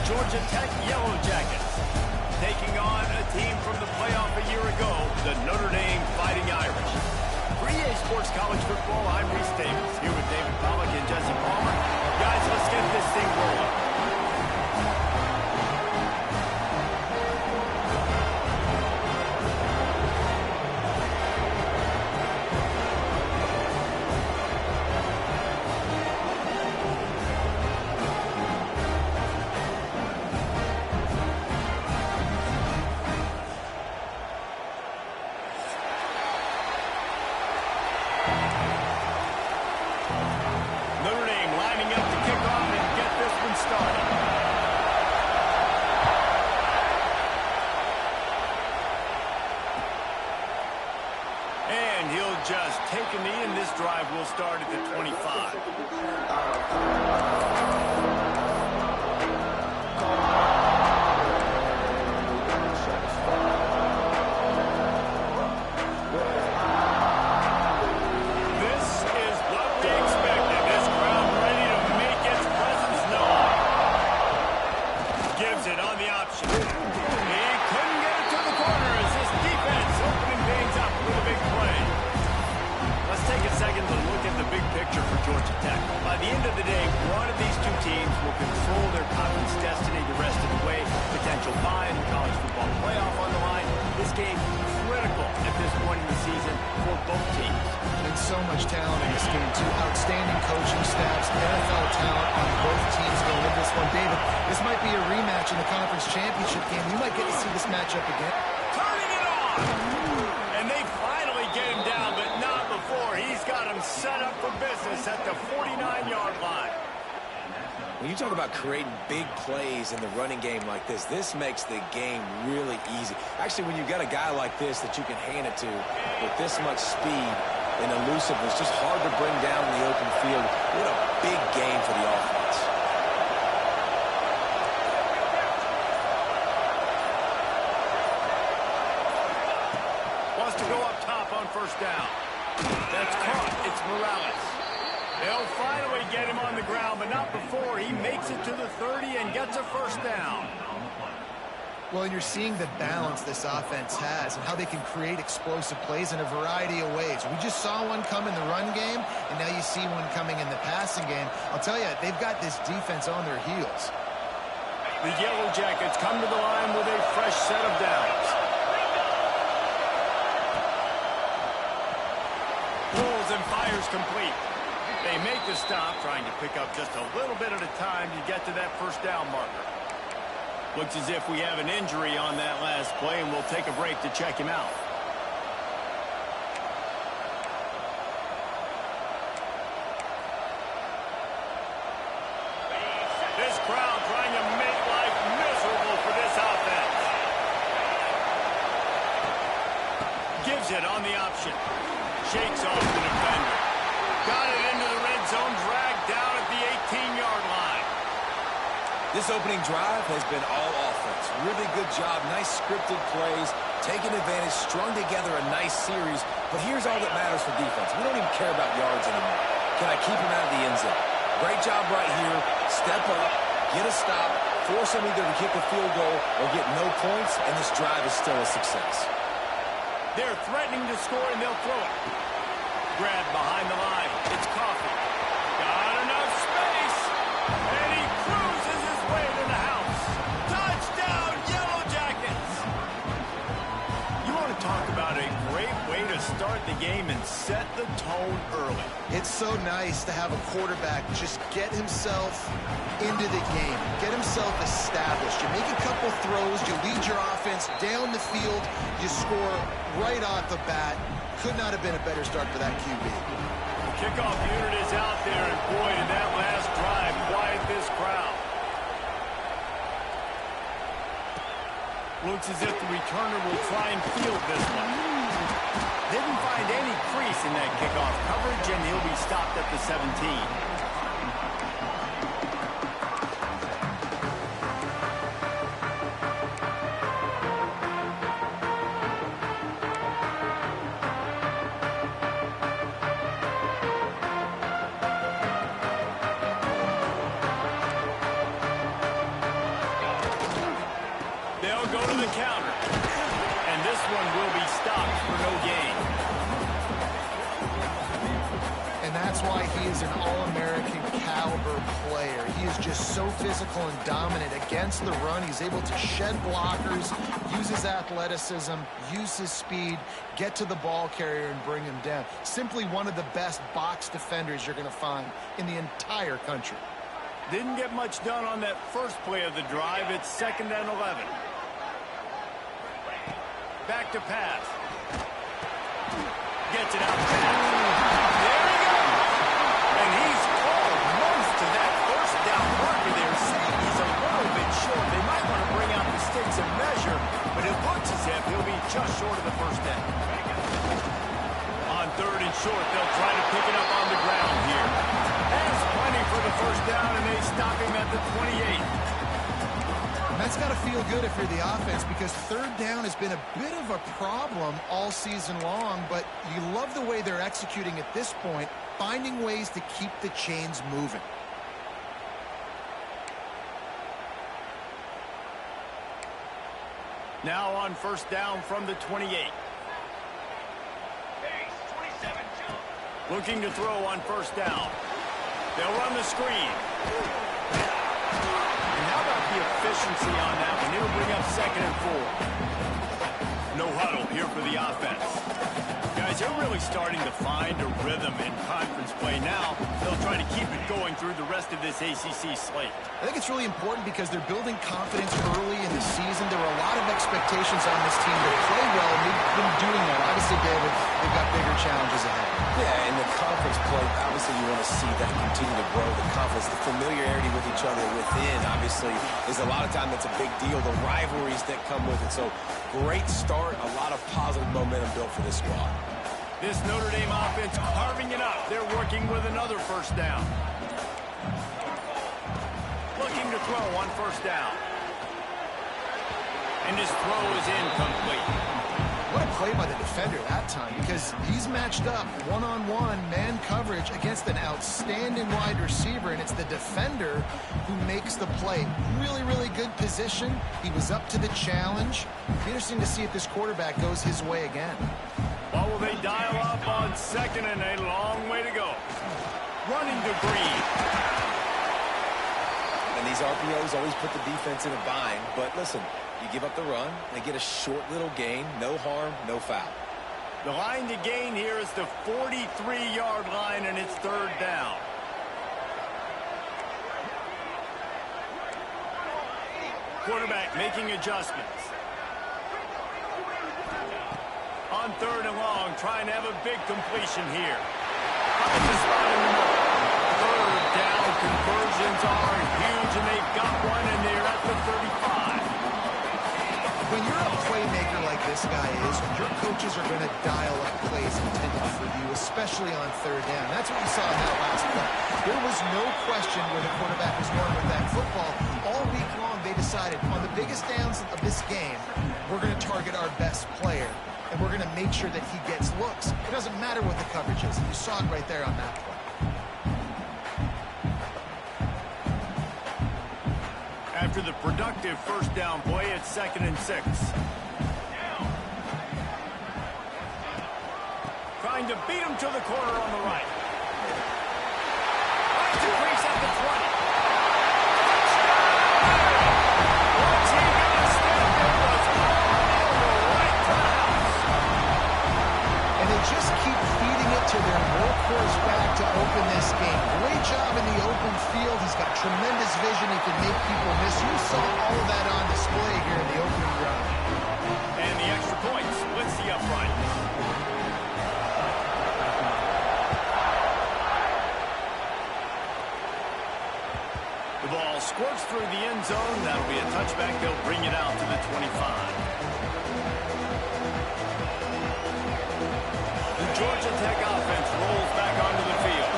Georgia Tech Yellow Jackets, taking on a team from the playoff a year ago, the Notre Dame Fighting Irish. For EA Sports College Football, I'm Reese Davis, here with David Pollack and Jesse Palmer. Guys, let's get this thing rolling. Just take a knee, and this drive will start at the 25. This is what we expected. This crowd ready to make its presence known. Gives it on the option. He couldn't get it to the corner as this defense opening things up with a big play. Let's take a second to look at the big picture for Georgia Tech. By the end of the day, one of these two teams will control their conference destiny the rest of the way. Potential bye in the college football playoff on the line. This game critical at this point in the season for both teams. And so much talent in this game, too. Outstanding coaching staffs, NFL talent on both teams going into this one. David, this might be a rematch in the conference championship game. You might get to see this matchup again. Turning it on! And they finally get him down, but not before. He's got him set up for business at the 49-yard line. When you talk about creating big plays in the running game like this, this makes the game really easy. Actually, when you've got a guy like this that you can hand it to with this much speed and elusiveness, just hard to bring down in the open field. What a big game for the offense. Wants to go up top on first down. That's caught. It's Morales. They'll finally get him on the ground, but not before he makes it to the 30 and gets a first down. Well, you're seeing the balance this offense has and how they can create explosive plays in a variety of ways. We just saw one come in the run game, and now you see one coming in the passing game. I'll tell you, they've got this defense on their heels. The Yellow Jackets come to the line with a fresh set of downs. Rolls and fires complete. They make the stop, trying to pick up just a little bit at a time to get to that first down marker. Looks as if we have an injury on that last play, and we'll take a break to check him out. This crowd trying to make life miserable for this offense. Gives it on the option. Shakes off the defender. Got it into the red zone, dragged down at the 18-yard line. This opening drive has been all offense. Really good job, nice scripted plays, taking advantage, strung together a nice series. But here's all that matters for defense. We don't even care about yards anymore. Can I keep him out of the end zone? Great job right here. Step up, get a stop, force him either to kick a field goal or get no points, and this drive is still a success. They're threatening to score, and they'll throw it. Grabbed behind the line. It's Coffey. Got enough space. And he cruises his way to the house. Touchdown, Yellow Jackets. You want to talk about a great way way to start the game and set the tone early. It's so nice to have a quarterback just get himself into the game, get himself established. You make a couple throws, you lead your offense down the field, you score right off the bat. Could not have been a better start for that QB. The kickoff unit is out there, and boy, did that last drive quiet this crowd. Looks as if the returner will try and field this one. Didn't find any crease in that kickoff coverage, and he'll be stopped at the 17. They'll go to the counter, and this one will be stopped for no gain. And that's why he is an All-American caliber player. He is just so physical and dominant against the run. He's able to shed blockers, use his athleticism, use his speed, get to the ball carrier and bring him down. Simply one of the best box defenders you're going to find in the entire country. Didn't get much done on that first play of the drive. It's 2nd and 11. Back to pass. Gets it out fast. There he goes. And he's called most of that first down marker there. Safety's a little bit short. They might want to bring out the sticks and measure, but it looks as if he'll be just short of the first down. On 3rd and short, they'll try to pick it up on the ground here. That's plenty for the first down, and they stop him at the 28. And that's got to feel good if you're the offense, because 3rd down has been a bit of a problem all season long, but you love the way they're executing at this point, finding ways to keep the chains moving. Now on 1st down from the 28. Looking to throw on 1st down. They'll run the screen. And how about the efficiency on that one? It'll bring up 2nd and 4. No huddle here for the offense. Guys, they're really starting to find a rhythm in conference play now. They'll try to keep it going through the rest of this ACC slate. I think it's really important because they're building confidence early in the season. There were a lot of expectations on this team to play well, and they've been doing that. Obviously, David, they've got bigger challenges ahead. Yeah, in the conference play, obviously you want to see that continue to grow. The confidence, the familiarity with each other within, obviously, is a lot of time that's a big deal. The rivalries that come with it. So, great start, a lot of positive momentum built for this squad. This Notre Dame offense carving it up. They're working with another 1st down. Looking to throw on 1st down. And his throw is incomplete. What a play by the defender that time, because he's matched up one-on-one man coverage against an outstanding wide receiver, and it's the defender who makes the play. Really, really good position. He was up to the challenge. Be interesting to see if this quarterback goes his way again. Well, will they dial up on 2nd and a long way to go? Running to Green. And these RPOs always put the defense in a bind. But listen, you give up the run, they get a short little gain, no harm, no foul. The line to gain here is the 43-yard line, and it's 3rd down. Quarterback making adjustments. On 3rd and long, trying to have a big completion here. Finds a spot in the middle. 3rd down conversions are huge, and they've got one, and they're at the 35. When you're a playmaker like this guy is, your coaches are going to dial up plays intended for you, especially on 3rd down. That's what we saw in that last play. There was no question where the quarterback was going with that football. All week long, they decided on the biggest downs of this game, we're going to target our best player, and we're going to make sure that he gets looks. It doesn't matter what the coverage is. You saw it right there on that play. After the productive 1st down play, it's 2nd and 6. Trying to beat him to the corner on the right. Finds a crease at the 20. What's he going to step in? Was right to the house. and make people miss. You saw all of that on display here in the opening drive. And the extra point splits the uprights. The ball squirts through the end zone. That'll be a touchback. They'll bring it out to the 25. The Georgia Tech offense rolls back onto the field.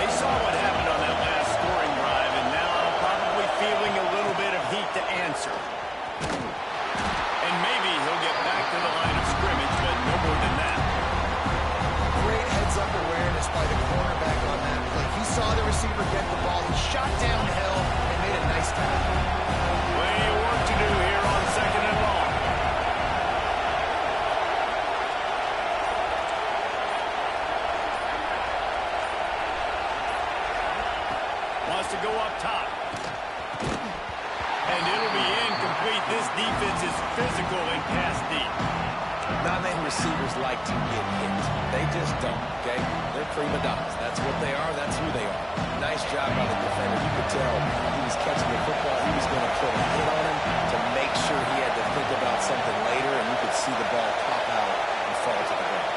They saw what happened on that last scoring drive, and now probably feeling a little bit of heat to answer. And maybe he'll get back to the line of scrimmage, but no more than that. Great heads-up awareness by the cornerback on that play. He saw the receiver get the ball. He shot downhill and made a nice tackle. Plenty of work to do here on 2nd and long. Wants to go up top. And it'll be incomplete. This defense is physical and pass deep. Not many receivers like to get hit. They just don't, okay? They're prima donnas. That's what they are. That's who they are. Nice job by the defender. You could tell he was catching the football. He was going to put a hit on him to make sure he had to think about something later, and you could see the ball pop out and fall to the ground.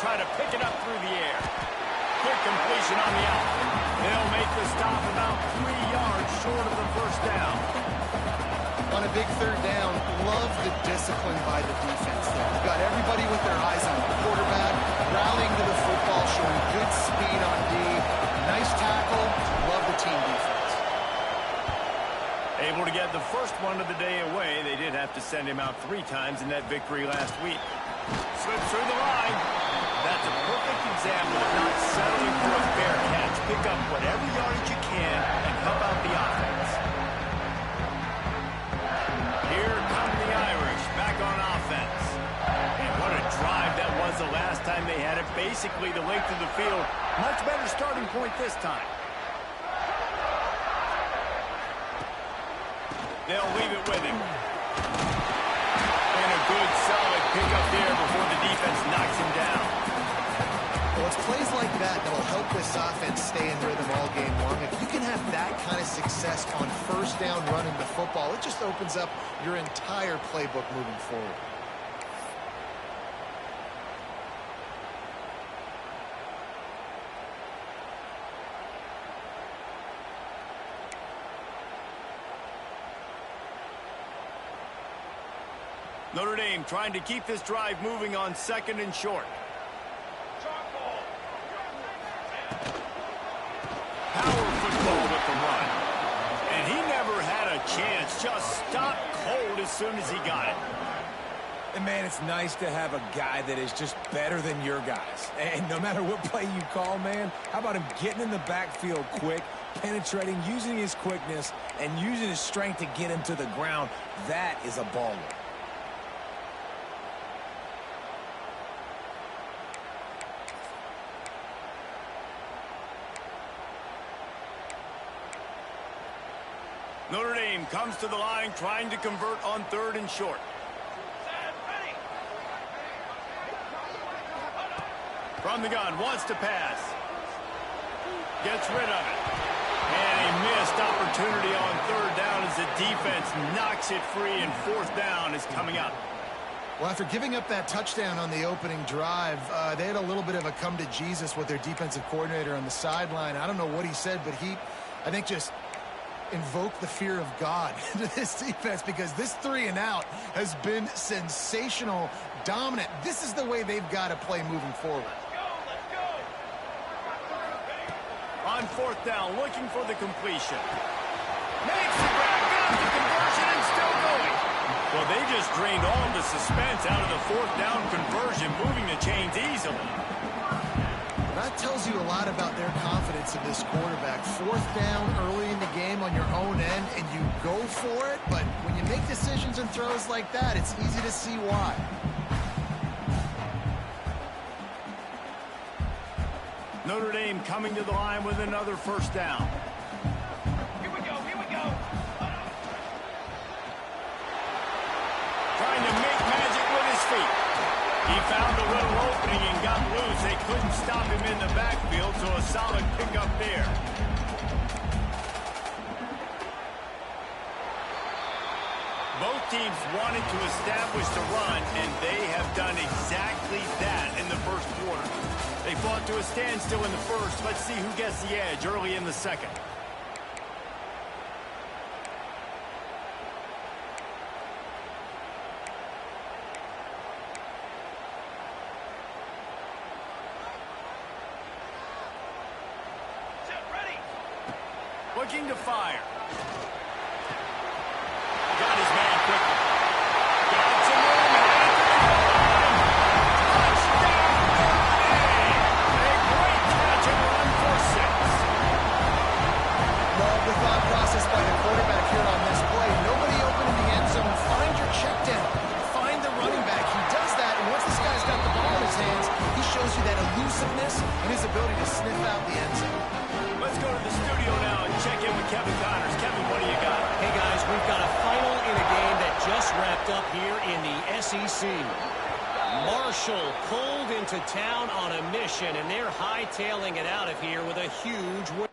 Try to pick it up through the air. Quick completion on the out. They'll make the stop about 3 yards short of the first down. On a big third down, love the discipline by the defense there. You've got everybody with their eyes on the quarterback, rallying to the football, showing good speed on D. Nice tackle. Love the team defense. Able to get the first one of the day away. They did have to send him out 3 times in that victory last week. Slips through the line. That's a perfect example of not settling for a fair catch. Pick up whatever yardage you can and help out the offense. Here come the Irish back on offense. And what a drive that was the last time they had it. Basically the length of the field. Much better starting point this time. They'll leave it with him. And a good solid pickup there before the defense knocks him down. Well, it's plays like that that'll help this offense stay in rhythm all game long. If you can have that kind of success on first down running the football, it just opens up your entire playbook moving forward. Notre Dame trying to keep this drive moving on 2nd and short. Power football with the run. And he never had a chance. Just stopped cold as soon as he got it. And, man, it's nice to have a guy that is just better than your guys. And no matter what play you call, man, how about him getting in the backfield quick, penetrating, using his quickness, and using his strength to get him to the ground. That is a baller. Notre Dame comes to the line trying to convert on 3rd and short. From the gun, wants to pass. Gets rid of it. And a missed opportunity on 3rd down as the defense knocks it free, and 4th down is coming up. Well, after giving up that touchdown on the opening drive, they had a little bit of a come to Jesus with their defensive coordinator on the sideline. I don't know what he said, but he, I think, just invoke the fear of God into this defense, because this 3 and out has been sensational, dominant. This is the way they've got to play moving forward. Let's go. On 4th down, looking for the completion. Makes the grab, got the conversion, and still going. Well, they just drained all the suspense out of the 4th down conversion, moving the chains easily. That tells you a lot about their confidence in this quarterback. 4th down early in the game on your own end, and you go for it, but when you make decisions and throws like that, it's easy to see why. Notre Dame coming to the line with another first down. Here we go, here we go. Trying to make magic with his feet. He found a little opening and got loose. They couldn't stop him in the backfield, so a solid pickup there. Both teams wanted to establish the run, and they have done exactly that in the first quarter. They fought to a standstill in the first. Let's see who gets the edge early in the second. Looking to fire. Got his man quickly. Got some room. Touchdown! A great catch and run for 6. Love the thought process by the quarterback here on this play. Nobody open in the end zone. Find your check down. Find the running back. He does that, and once this guy's got the ball in his hands, he shows you that elusiveness and his ability to sniff out the end zone. Let's go to the studio now and check in with Kevin Connors. Kevin, what do you got? Hey, guys, we've got a final in a game that just wrapped up here in the SEC. Marshall pulled into town on a mission, and they're hightailing it out of here with a huge win.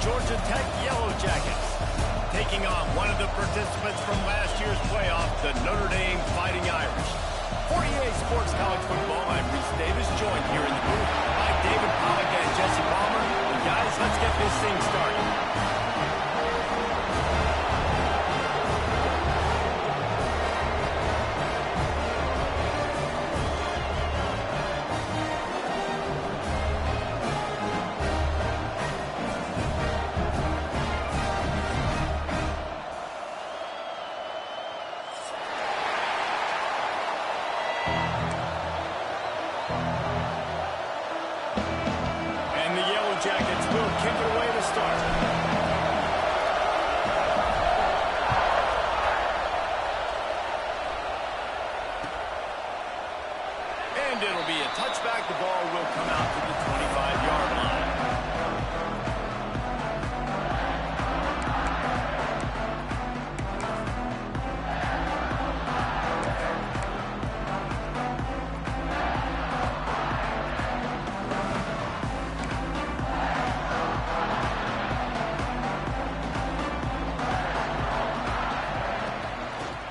Georgia Tech Yellow Jackets. Taking on one of the participants from last year's playoff, the Notre Dame Fighting Irish. 48 Sports College Football, I'm Reese Davis, joined here in the booth by David Pollack and Jesse Palmer. And guys, let's get this thing started. Jackets will kick it away to start. And it'll be a touchback. The ball will come out to the 25-yard line.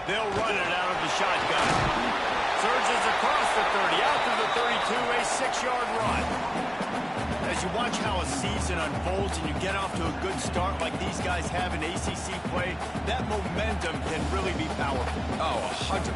They'll run it out of the shotgun. Surges across the 30, out to the 32, a 6-yard run. As you watch how a season unfolds and you get off to a good start like these guys have in ACC play, that momentum can really be powerful. Oh, 100%.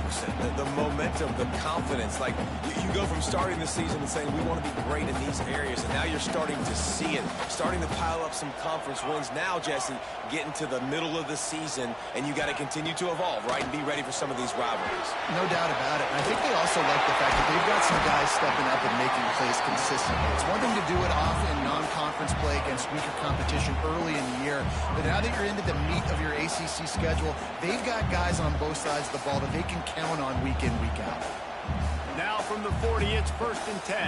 The momentum, the confidence. Like, you go from starting the season and saying, we want to be great in these areas, and now you're starting to see it, starting to pile up some conference wins. Now, Jesse, getting to the middle of the season, and you got to continue to evolve, right, and be ready for some of these rivalries. No doubt about it. And I think they also like the fact that they've got some guys stepping up and making plays consistently. It's one thing to do it off in non-conference play against weaker competition early in the year, but now that you're into the meat of your ACC schedule, they've got guys on both sides of the ball that they can count on week in, week out. Now from the 40, it's 1st and 10.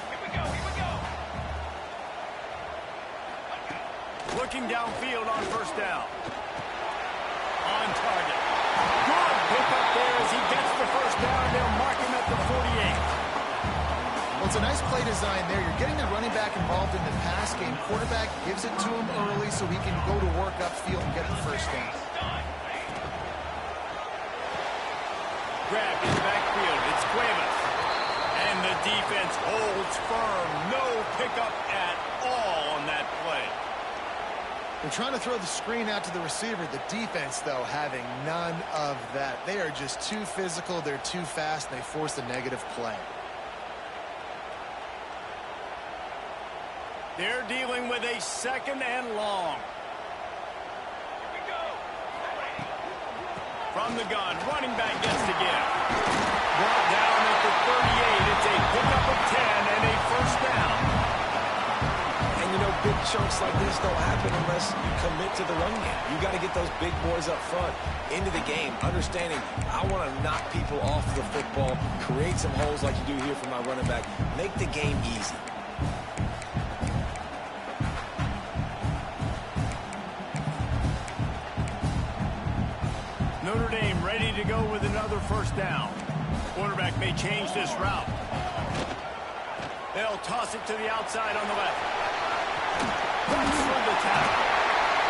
Here we go, here we go. Looking downfield on 1st down. On target. Good pick up there as he gets the 1st down. They'll mark him at the 48. Well, it's a nice play design there. You're getting the running back involved in the pass game. Quarterback gives it to him early so he can go to work upfield and get the 1st down. Grab in the backfield. It's Cuevas. And the defense holds firm. No pickup at all on that play. They're trying to throw the screen out to the receiver. The defense, though, having none of that. They are just too physical. They're too fast, and they force a negative play. They're dealing with a 2nd and long. Here we go. From the gun, running back gets to give. Brought down at the 38. It's a pickup of 10 and a 1st down. And, you know, big chunks like this don't happen unless you commit to the run game. You got to get those big boys up front into the game, understanding I want to knock people off the football, create some holes like you do here for my running back, make the game easy. Notre Dame ready to go with another 1st down. Quarterback may change this route. They'll toss it to the outside on the left. Runs through the tackle.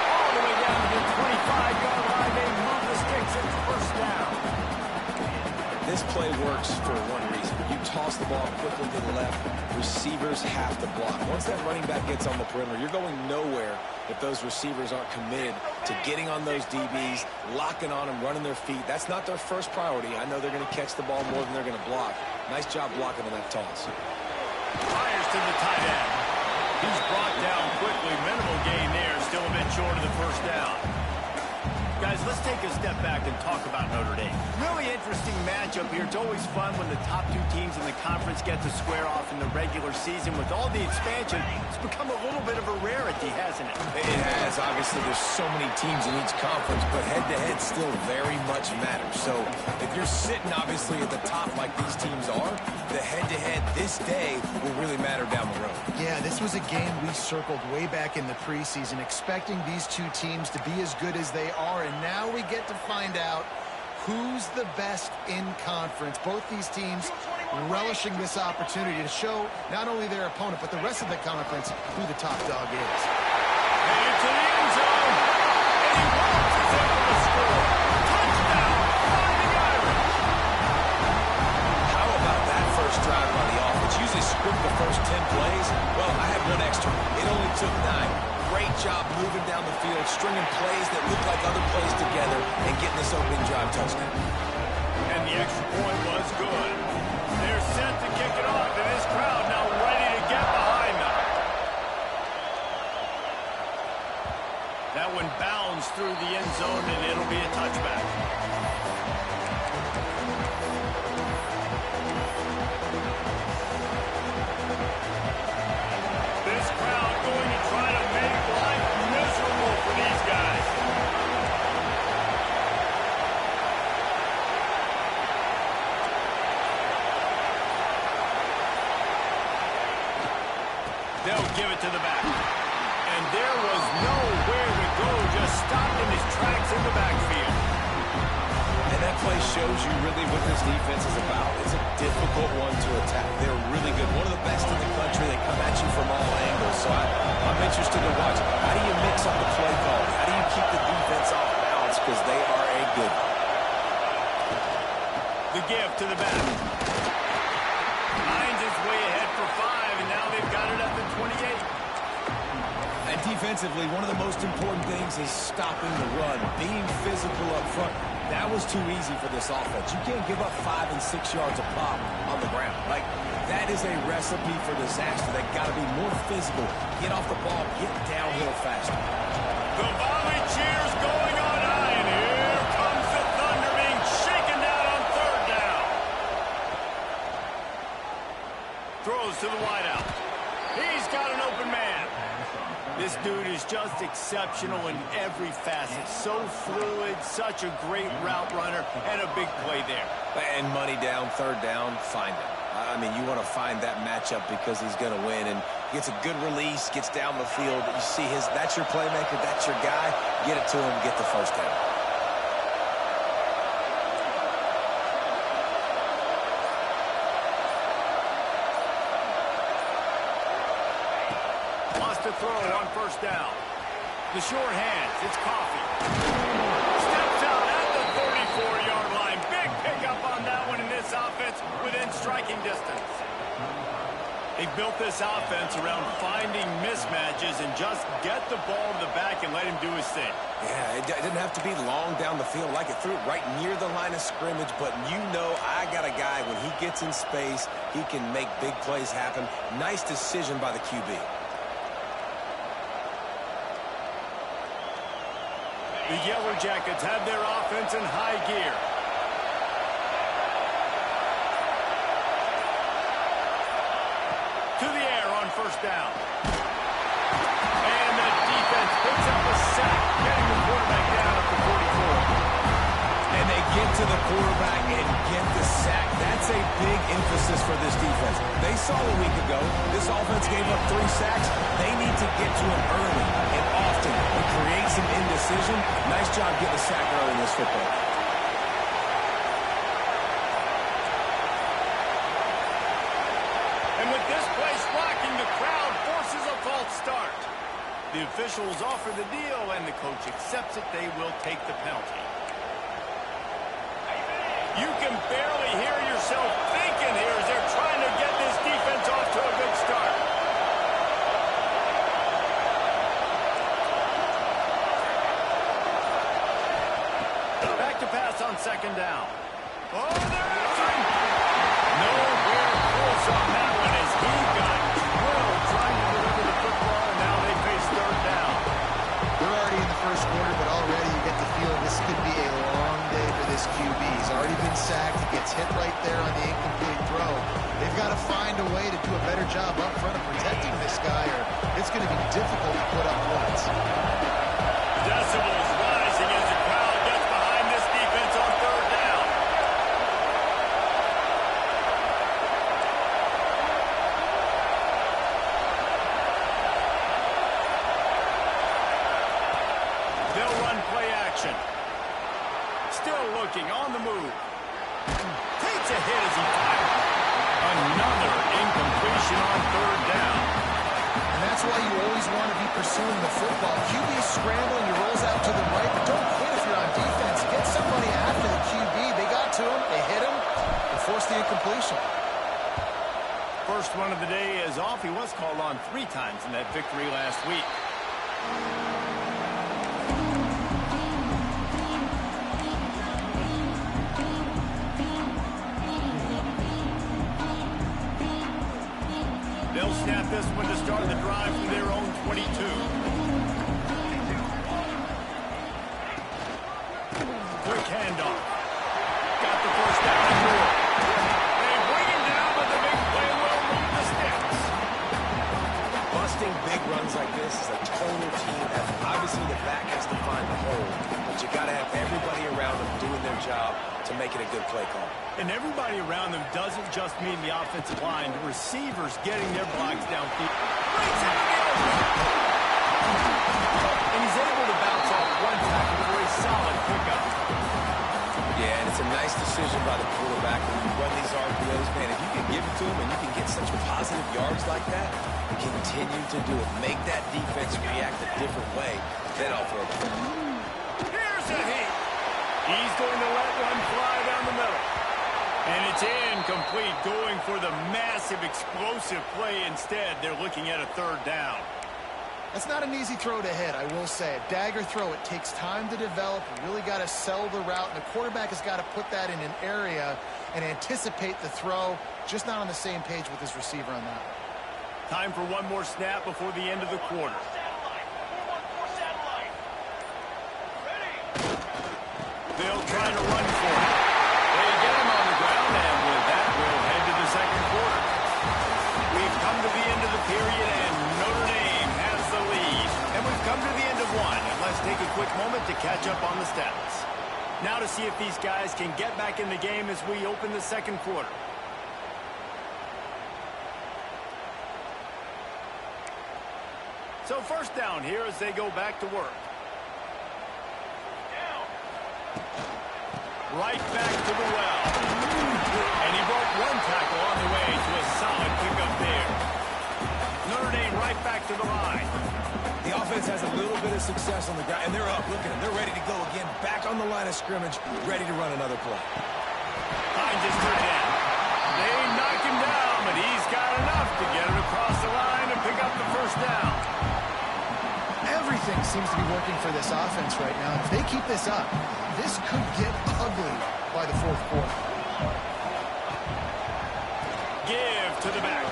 All the way down to the 25-yard line. They move the sticks. It's 1st down. This play works for one reason. You toss the ball quickly to the left. Receivers have to block. Once that running back gets on the perimeter, you're going nowhere if those receivers aren't committed to getting on those DBs, locking on them, running their feet. That's not their first priority. I know they're going to catch the ball more than they're going to block. Nice job blocking on that toss. Fires to the tight end. He's brought down quickly. Minimal gain there. Still a bit short of the 1st down. Guys, let's take a step back and talk about Notre Dame. Really interesting matchup here. It's always fun when the top 2 teams in the conference get to square off in the regular season. With all the expansion, it's become a little bit of a rarity, hasn't it? It has. Obviously, there's so many teams in each conference, but head-to-head still very much matters. So if you're sitting, obviously, at the top like these teams are, the head-to-head this day will really matter down the road. Yeah, this was a game we circled way back in the preseason, expecting these 2 teams to be as good as they are, and now we get to find out who's the best in conference. Both these teams relishing this opportunity to show not only their opponent, but the rest of the conference who the top dog is. And into the end zone. And he walks is able to score. Touchdown, Fighting Irish. How about that first drive by the offense? Usually script the first 10 plays. Well, I had one extra. It only took 9. Great job moving down the field, stringing plays that look like other plays together, and getting this opening drive touchdown. And the extra point was good. They're set to kick it off, and this crowd now ready to get behind them. That one bounds through the end zone, and it'll be a touchback. This crowd going to try to make life miserable for these guys. They'll give it to the back. And there was nowhere to go, just stopped in his tracks in the backfield. And that play shows you really what this defense is about. It's a difficult one to attack. They're really good. One of the best in the country. They come at you from all angles. So I'm interested to watch. How do you mix up the play call? How do you keep the defense off balance? Because they are a good one. The give to the back. Hines is way ahead for 5, and now they've got it at the 28. And defensively, one of the most important things is stopping the run, being physical up front. That was too easy for this offense. You can't give up 5 and 6 yards a pop on the ground. Like, that is a recipe for disaster. They got to be more physical, get off the ball, get downhill faster. The volley cheers going on high, and here comes the Thunder being shaken down on 3rd down. Throws to the wideout. He's got an open man. This dude is just exceptional in every facet. So fluid, such a great route runner, and a big play there. And money down, 3rd down, find him. I mean, you want to find that matchup because he's going to win. And gets a good release, gets down the field. You see that's your playmaker, that's your guy. Get it to him, get the 1st down. To throw on 1st down. The short hands, it's Coffee. Steps out at the 34-yard line. Big pickup on that one in this offense within striking distance. They built this offense around finding mismatches and just get the ball to the back and let him do his thing. Yeah, it didn't have to be long down the field. Like it threw it right near the line of scrimmage, but you know I got a guy, when he gets in space, he can make big plays happen. Nice decision by the QB. The Yellow Jackets have their offense in high gear. To the air on 1st down. And the defense picks up a sack, getting the quarterback down at the 44. And they get to the quarterback and get the sack. That's a big emphasis for this defense. They saw a week ago, this offense gave up 3 sacks. They need to get to him early and often and create some indecision. Nice job getting a sack early in this football. And with this place rocking, the crowd forces a false start. The officials offer the deal, and the coach accepts it. They will take the penalty. You can barely hear yourself thinking here as they're trying to get this defense off to a good start. Back to pass on 2nd down. Oh, they're answering. Nowhere close on that one as he got drilled trying to deliver the football, and now they face 3rd down. We're already in the 1st quarter, but already you get the feeling this could be a long day for this QB. He's already been sacked. He gets hit right there on the incomplete throw. They've got to find a way to do a better job up front of protecting this guy, or it's going to be difficult to put up points. Decibels rising as the crowd gets behind this defense on 3rd down. They'll run play action. Still looking on the move. Takes a hit as he fires. third down. And that's why you always want to be pursuing the football. QB's scrambling, he rolls out to the right, but don't quit if you're on defense. Get somebody after the QB. They got to him, they hit him, and forced the incompletion. First one of the day is off. He was called on 3 times in that victory last week. They'll snap this one to start the drive from their own 22. Quick handoff. Got the first down and more. They bring him down with the big play. Will move the sticks. Busting big runs like this is a total team effort. Obviously, the back has to find the hole, but you got to have everybody around them doing their job to make it a good play call. And everybody around them doesn't just mean the offensive line. The receivers getting their blocks downfield. Breaks out the open. And he's able to bounce off one tackle for a solid pickup. Yeah, and it's a nice decision by the quarterback when you run these RPOs, man. If you can give it to him and you can get such positive yards like that, continue to do it. Make that defense react a different way. Then I'll throw the ball. Here's a hit. He's going to let one fly down the middle. And it's incomplete, going for the massive explosive play instead. They're looking at a third down. That's not an easy throw to hit, I will say. A dagger throw, it takes time to develop. You really got to sell the route, and the quarterback has got to put that in an area and anticipate the throw. Just not on the same page with his receiver on that one. Time for one more snap before the end of the quarter. They'll try to run for it. They get him on the ground, and with that, we'll head to the second quarter. We've come to the end of the period, and Notre Dame has the lead. And we've come to the end of one. And let's take a quick moment to catch up on the stats. Now to see if these guys can get back in the game as we open the second quarter. So first down here as they go back to work. Right back to the well. And he broke one tackle on the way to a solid pickup there. Notre Dame right back to the line. The offense has a little bit of success on the ground, and they're up. Look at them. They're ready to go again. Back on the line of scrimmage, ready to run another play. Finds his tight end. They knock him down, but he's got enough to get it across the line and pick up the first down. Everything seems to be working for this offense right now. If they keep this up, this could get ugly by the fourth quarter. Give to the back.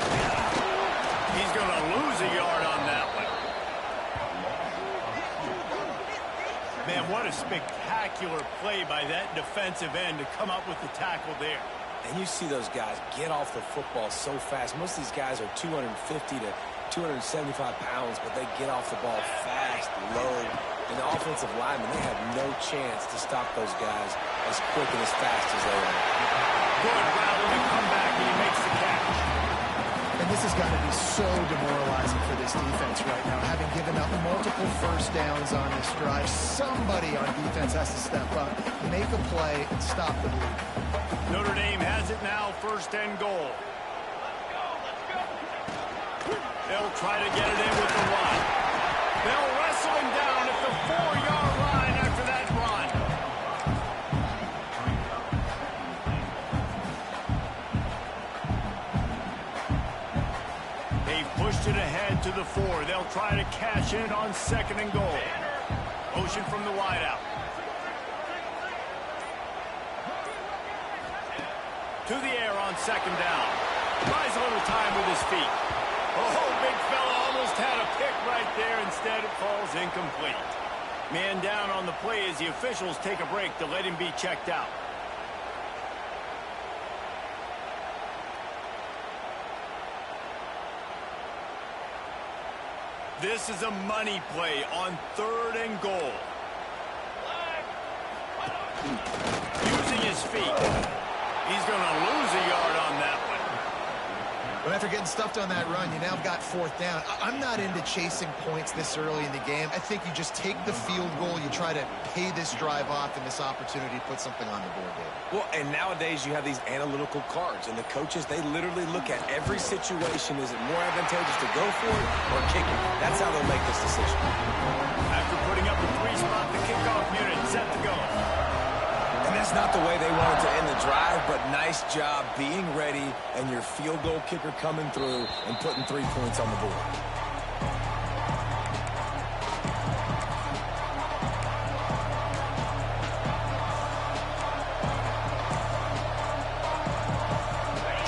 He's going to lose a yard on that one. Man, what a spectacular play by that defensive end to come up with the tackle there. And you see those guys get off the football so fast. Most of these guys are 250 to 275 pounds, but they get off the ball fast, low. And the offensive linemen, they have no chance to stop those guys as quick and as fast as they are. Good route in the comeback, and he makes the catch. And this has got to be so demoralizing for this defense right now. Having given up multiple first downs on this drive, somebody on defense has to step up, make a play, and stop the bleed. Notre Dame has it now, first and goal. They'll try to get it in with the run. They'll wrestle him down at the 4-yard line after that run. They've pushed it ahead to the 4. They'll try to cash in on second and goal. Motion from the wideout. To the air on second down. Buys a little time with his feet. Oh, big fella almost had a pick right there. Instead, it falls incomplete. Man down on the play as the officials take a break to let him be checked out. This is a money play on third and goal. Using his feet. He's going to lose a yard on that one. But after getting stuffed on that run, you now got fourth down. I'm not into chasing points this early in the game. I think you just take the field goal. You try to pay this drive off and this opportunity to put something on the board, David. Well, and nowadays you have these analytical cards, and the coaches, they literally look at every situation. Is it more advantageous to go for it or kick it? That's how they'll make this decision. After putting up a three-spot, the kickoff unit set to go. And that's not the way they wanted to end the drive, but nice job being ready and your field goal kicker coming through and putting 3 points on the board.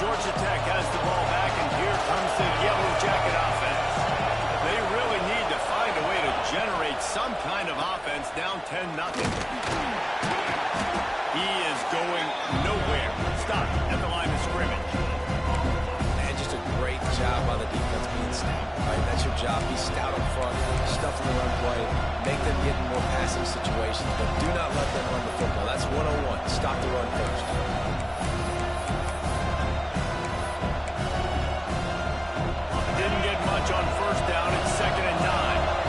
Georgia Tech has the ball back, and here comes the Yellow Jacket offense. They really need to find a way to generate some kind of offense down 10-0. He is going nowhere. Stop at the line of scrimmage. And just a great job by the defense being stout. Right? That's your job. Be stout up front, stuff in the run play, make them get in more passing situations, but do not let them run the football. That's 101. Stop the run first. Didn't get much on first down. It's 2nd and 9.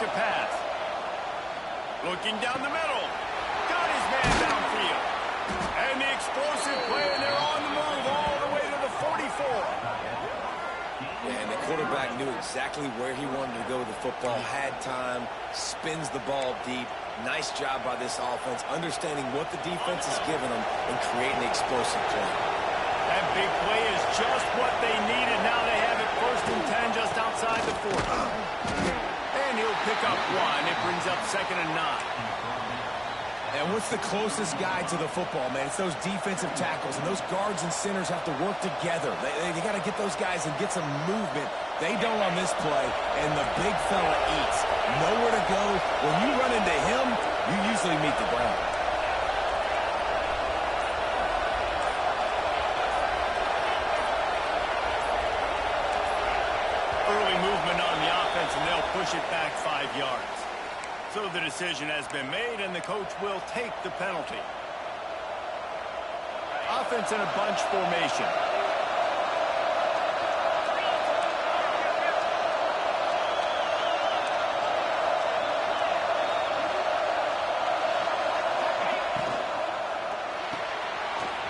To pass. Looking down the middle. Got his man downfield. And the explosive play, and they're on the move all the way to the 44. Yeah, and the quarterback knew exactly where he wanted to go with the football, had time, spins the ball deep. Nice job by this offense, understanding what the defense is giving them and creating the explosive play. That big play is just what they needed. Now they have it 1st and 10 just outside the 40. And he'll pick up 1. It brings up 2nd and 9. And what's the closest guy to the football, man? It's those defensive tackles, and those guards and centers have to work together. They got to get those guys and get some movement. They don't on this play, and the big fella eats. Nowhere to go. When you run into him, you usually meet the ground. Early movement on the offense, and they'll push it back 5 yards. So the decision has been made, and the coach will take the penalty. Offense in a bunch formation.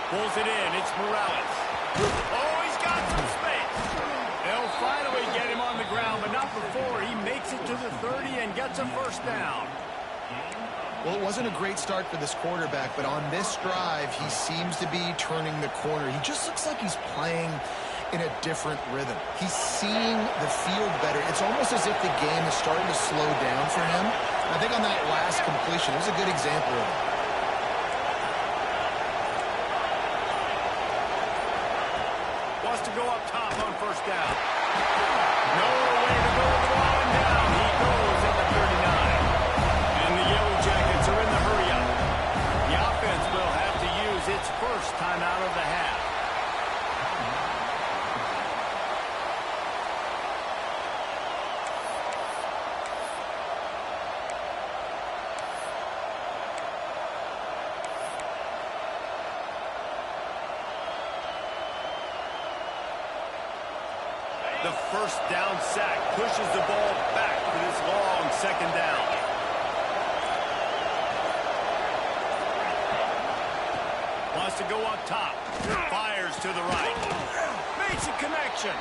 Pulls it in. It's Morales. Oh, he's got some space. They'll finally get him on the ground, but not before he makes it to the 30 and gets a first down. Well, it wasn't a great start for this quarterback, but on this drive, he seems to be turning the corner. He just looks like he's playing in a different rhythm. He's seeing the field better. It's almost as if the game is starting to slow down for him. And I think on that last completion, it was a good example of it. Wants to go up top on first down. Nowhere to go with the ball and down. He goes at the 39. And the Yellow Jackets are in the hurry-up. The offense will have to use its first timeout of the half. The first down sack pushes the ball back for this long 2nd down. Wants to go up top. Fires to the right. Makes a connection.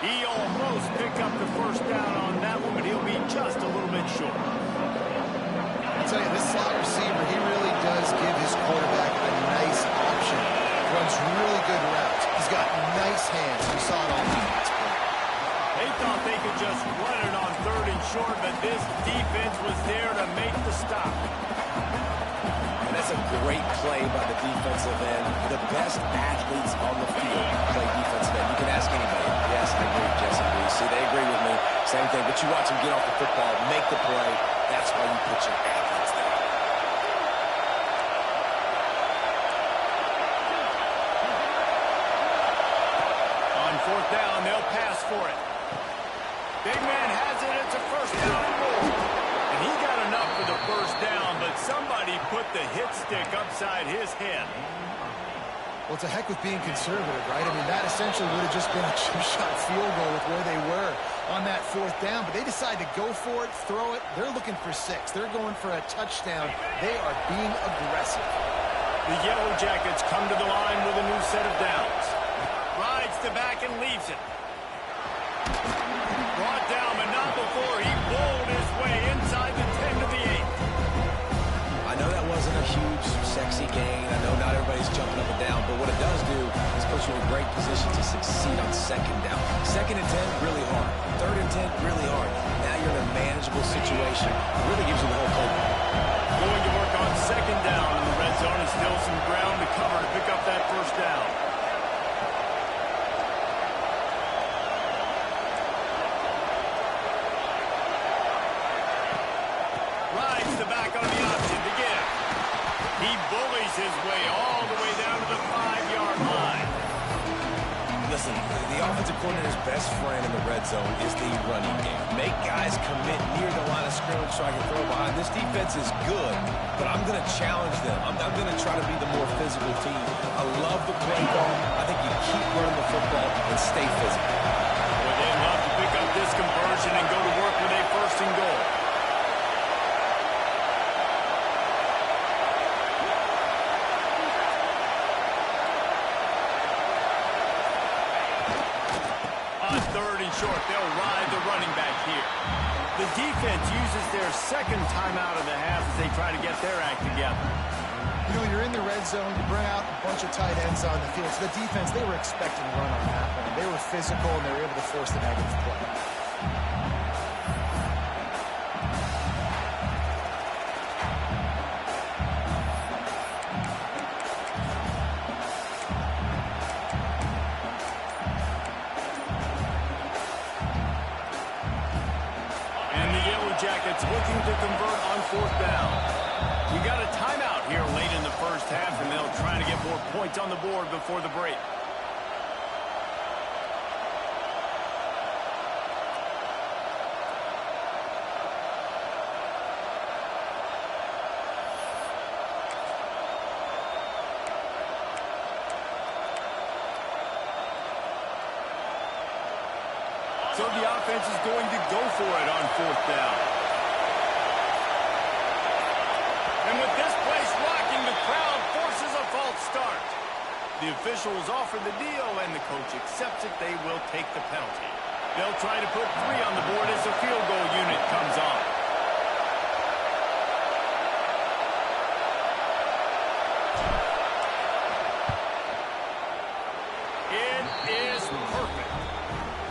He almost picked up the first down on that one, but he'll be just a little bit short. I'll tell you, this slot receiver, he really does give his quarterback a nice option. Runs really good routes. He's got nice hands. We saw it all night. They thought they could just run it on 3rd and short, but this defense was there to make the stop. And that's a great play by the defensive end. The best athletes on the field play defensive end. You can ask anybody. Yes, I agree, Jesse. See, they agree with me. Same thing. But you watch them get off the football, make the play. That's why you put your athletes there. On 4th down, they'll pass for it. Big man has it. It's a first down and more. And he got enough for the first down, but somebody put the hit stick upside his head. Well, to heck with being conservative, right? I mean, that essentially would have just been a chip-shot field goal with where they were on that 4th down. But they decided to go for it, throw it. They're looking for 6. They're going for a touchdown. They are being aggressive. The Yellow Jackets come to the line with a new set of downs. Rides the back and leaves it. Brought down, but not before he bowled his way inside the 10 to the 8. I know that wasn't a huge, sexy gain. I know not everybody's jumping up and down, but what it does do is put you in a great position to succeed on 2nd down. 2nd and 10, really hard. 3rd and 10, really hard. Now you're in a manageable situation. It really gives you the whole coat. Going to work on 2nd down in the red zone, and still some ground to cover to pick up that 1st down. Rides the back on the option to give. He bullies his way all the way down to the 5-yard line. Listen, the offensive coordinator's best friend in the red zone is the running game. Make guys commit near the line of scrimmage so I can throw behind. This defense is good, but I'm going to challenge them. I'm going to try to be the more physical team. I love the play call. I think you keep running the football and stay physical. Well, they'd love to pick up this conversion and go to work with a 1st and goal. Short, they'll ride the running back here. The defense uses their 2nd timeout of the half as they try to get their act together. You know, you're in the red zone, you bring out a bunch of tight ends on the field. So the defense, they were expecting a run on that one. They were physical, and they were able to force the negative play. Jackets looking to convert on 4th down. We got a timeout here late in the 1st half, and they'll try to get more points on the board before the break. So the offense is going to go for it on 4th down. And with this place rocking, the crowd forces a false start. The officials offer the deal, and the coach accepts it. They will take the penalty. They'll try to put 3 on the board as the field goal unit comes on. It is perfect.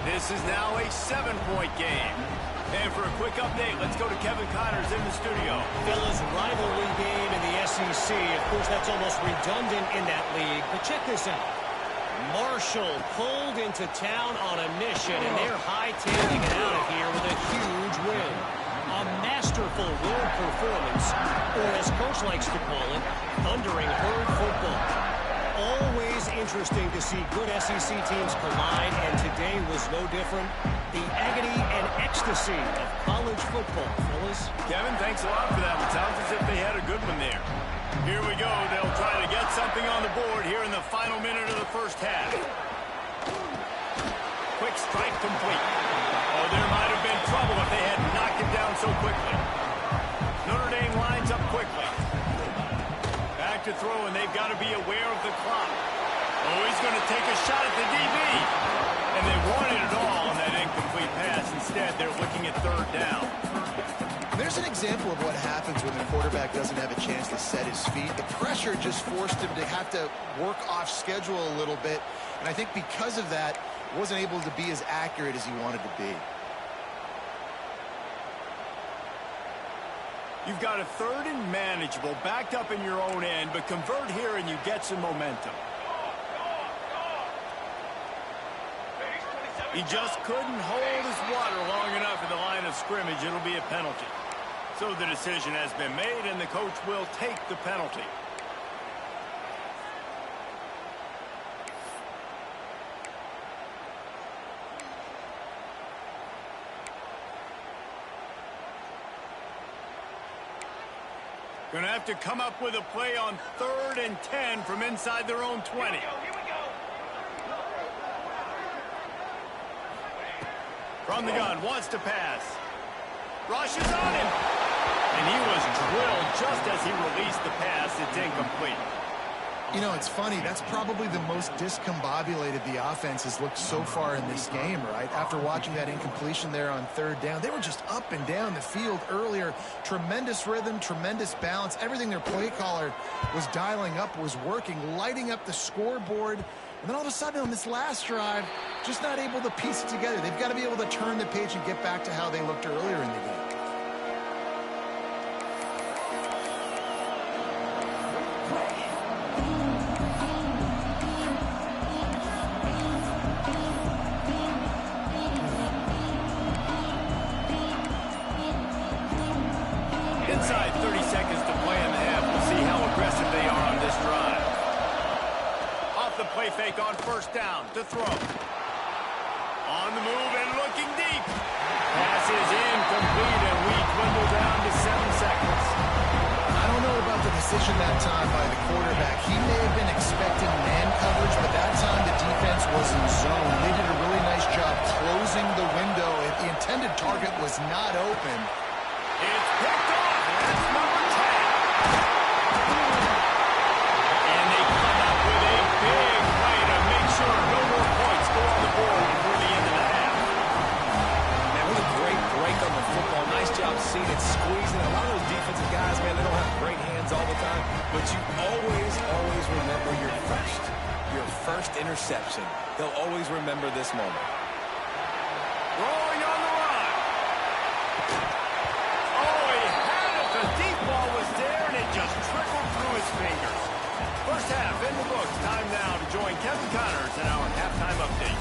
This is now a 7-point game. And for a quick update, let's go to Kevin Connors in the studio. Fellas, rivalry game in the SEC. Of course, that's almost redundant in that league. But check this out. Marshall pulled into town on a mission, and they're hightailing it out of here with a huge win. A masterful road performance, or as Coach likes to call it, thundering herd football. Always interesting to see good SEC teams collide, and today was no different. The agony and ecstasy of college football, fellas. Kevin, thanks a lot for that one. Sounds as if they had a good one there. Here we go. They'll try to get something on the board here in the final minute of the 1st half. Quick strike complete. Oh, there might have been trouble if they had knocked it down so quickly. Notre Dame lines up quickly. Back to throw, and they've got to be aware of the clock. Oh, he's going to take a shot at the DB. And they wanted it all on that incomplete pass. Instead, they're looking at 3rd down. There's an example of what happens when the quarterback doesn't have a chance to set his feet. The pressure just forced him to have to work off schedule a little bit. And I think because of that, wasn't able to be as accurate as he wanted to be. You've got a 3rd and manageable, backed up in your own end, but convert here and you get some momentum. He just couldn't hold his water long enough in the line of scrimmage. It'll be a penalty. So the decision has been made, and the coach will take the penalty. Going to have to come up with a play on 3rd and 10 from inside their own 20. Here we go. From the gun, wants to pass. Rushes on him. And he was drilled just as he released the pass. It's incomplete. You know, it's funny. That's probably the most discombobulated the offense has looked so far in this game, right? After watching that incompletion there on 3rd down, they were just up and down the field earlier. Tremendous rhythm, tremendous balance. Everything their play caller was dialing up was working, lighting up the scoreboard. And then all of a sudden on this last drive, just not able to piece it together. They've got to be able to turn the page and get back to how they looked earlier in the game. Inside 30 seconds to play in the half. We'll see how aggressive they are on this drive. Off the play fake on 1st down to throw. On the move and looking deep. Pass is incomplete and we dwindle down to 7 seconds. I don't know about the decision that time by the quarterback. He may have been expecting man coverage, but that time the defense was in zone. They did a really nice job closing the window. If the intended target was not open. It's picked off. That's number 10. And they come up with a big play to make sure no more points go on the board before the end of the half. Man, what a great break on the football. Nice job seeing it, squeezing. A lot of those defensive guys, man, they don't have great hands all the time, but you always remember your first interception. They'll always remember this moment. Rolling on the run. Oh, he had it. The deep ball was there, and it just trickled through his fingers. First half in the books. Time now to join Kevin Connors in our halftime update.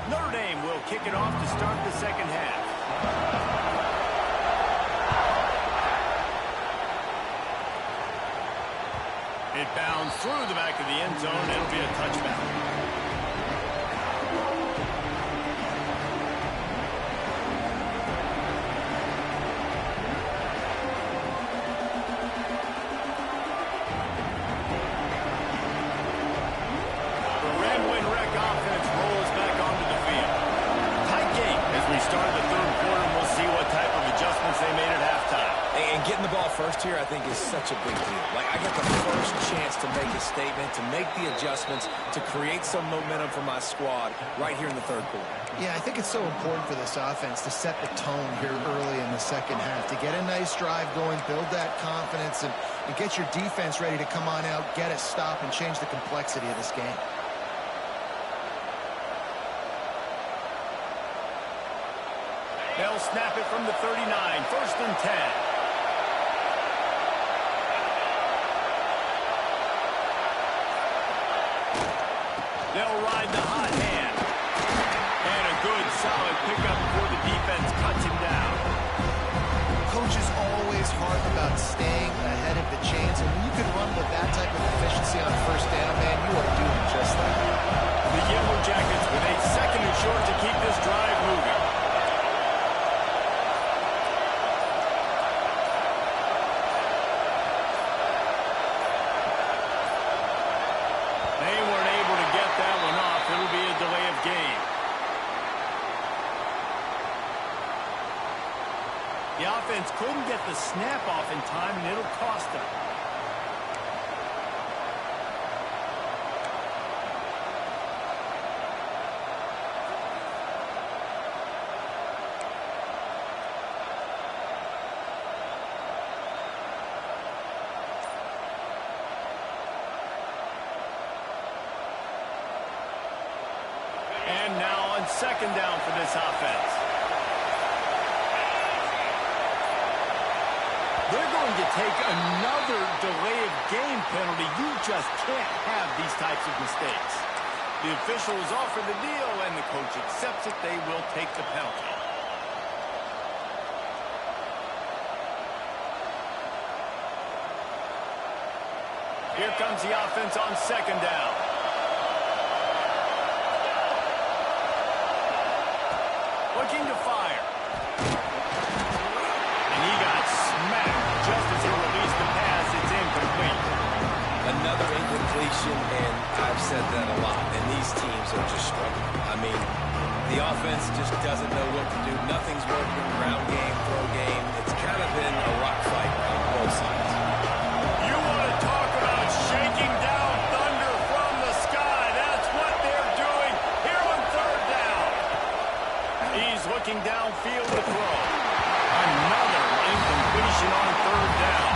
Notre Dame will kick it off to start the second half. It bounds through the back of the end zone. It'll be a touchback. First here, I think, is such a big deal. Like, I got the first chance to make a statement, to make the adjustments, to create some momentum for my squad right here in the 3rd quarter. Yeah, I think it's so important for this offense to set the tone here early in the second half, to get a nice drive going, build that confidence, and get your defense ready to come on out, get a stop, and change the complexity of this game. They'll snap it from the 39, 1st and 10. They'll ride the hot hand. And a good, solid pickup before the defense cuts him down. Coach is always hard about staying ahead of the chains, and when you can run with that type of efficiency on 1st down, man, you are doing just that. The Yellow Jackets with 8 seconds and short to keep this drive moving. The offense couldn't get the snap off in time, and it'll cost them. And now on 2nd down for this offense. They're going to take another delay of game penalty. You just can't have these types of mistakes. The officials offer the deal, and the coach accepts it. They will take the penalty. Here comes the offense on 2nd down. Looking to fire. And he got incompletion, and I've said that a lot, and these teams are just struggling. I mean, the offense just doesn't know what to do. Nothing's working. Ground game, throw game. It's kind of been a rock fight on both sides. You want to talk about shaking down thunder from the sky. That's what they're doing here on third down. He's looking downfield to throw. Another incompletion on third down.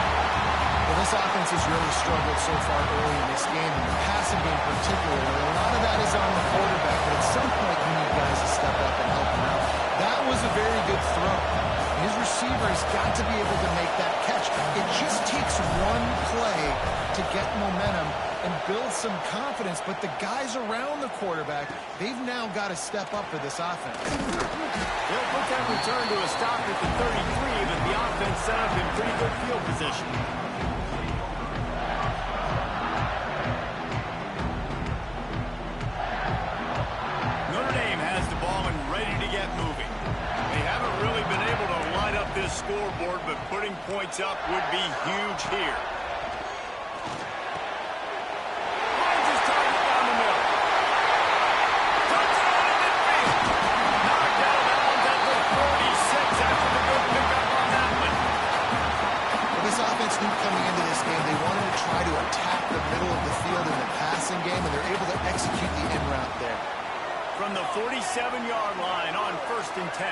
Well, this offense has really struggled so far early in this game, and the passing game particularly. A lot of that is on the quarterback, but at some point you need guys to step up and help him out. That was a very good throw. His receiver has got to be able to make that catch. It just takes one play to get momentum and build some confidence, but the guys around the quarterback, they've now got to step up for this offense. They'll put that return to a stop at the 33, but the offense set up in pretty good field position. Notre Dame has the ball and ready to get moving. They haven't really been able to light up this scoreboard, but putting points up would be huge here. Finds his target down the middle. Puts it on in midfield. Knocked out of bounds at the 46 after the good pickup on that one. Well, this offense knew coming into this game they wanted to try to attack the middle of the field in the passing game, and they're able to execute the in route there. From the 47-yard line on 1st and 10.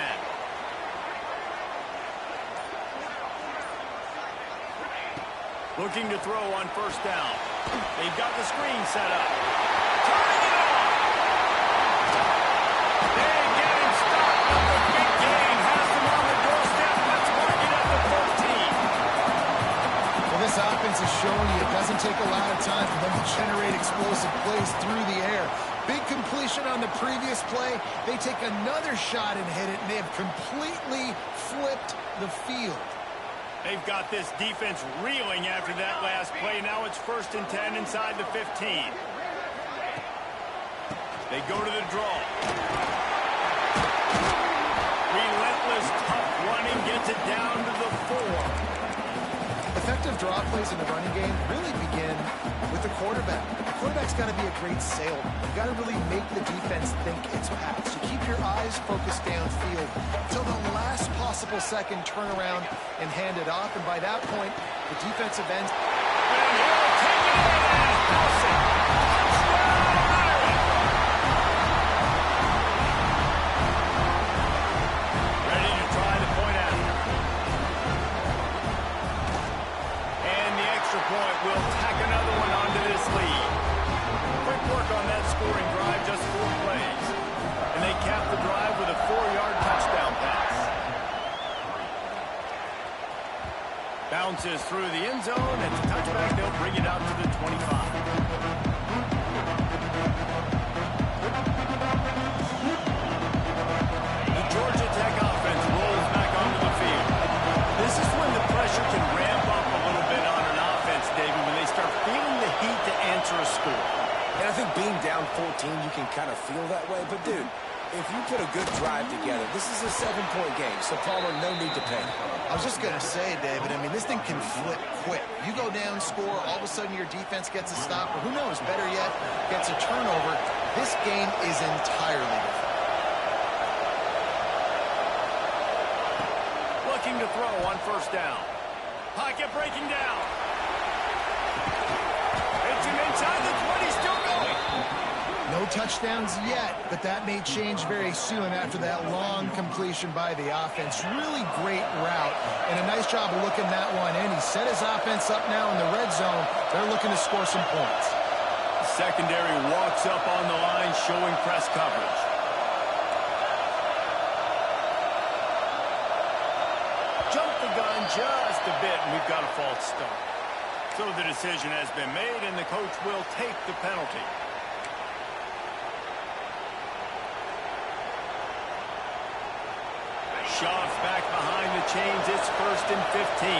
Looking to throw on 1st down. They've got the screen set up. Turning it on. They get him stopped, but the big gain has them on the doorstep. Let's mark it at the 13. Well, this offense is showing you it doesn't take a lot of time for them to generate explosive plays through the air. Big completion on the previous play. They take another shot and hit it, and they have completely flipped the field. They've got this defense reeling after that last play. Now it's 1st and 10 inside the 15. They go to the draw. Relentless, tough running gets it down to the 4. Effective draw plays in the running game really begin with the quarterback. The quarterback's got to be a great salesman. You've got to really make the defense think it's pass. You keep your eyes focused downfield until the last possible second, turn around and hand it off. And by that point, the defensive end. And he'll take it in and house it. Ready to try the point after. And the extra point will tack another one onto this lead. Quick work on that scoring drive, just 4 plays. And they cap the drive with a 4-yard touchdown pass. Bounces through the end zone. It's a touchback. They'll bring it out to the 25. The Georgia Tech offense rolls back onto the field. This is when the pressure can ramp up a little bit on an offense, David, when they start feeling the heat to answer a score. And I think being down 14, you can kind of feel that way. But, dude, if you put a good drive together, this is a 7-point game. So, Palmer, no need to panic. I was just going to say, David, I mean, this thing can flip quick. You go down, score, all of a sudden your defense gets a stop, or who knows, better yet, gets a turnover. This game is entirely different. Looking to throw on 1st down. Pocket breaking down. It's him inside the 20, still going. No touchdowns yet, but that may change very soon after that long completion by the offense. Really great route, and a nice job of looking that one in. He set his offense up now in the red zone. They're looking to score some points. Secondary walks up on the line, showing press coverage. Jump the gun just a bit, and we've got a false start. So the decision has been made, and the coach will take the penalty. Shoves back behind the chains. It's 1st and 15.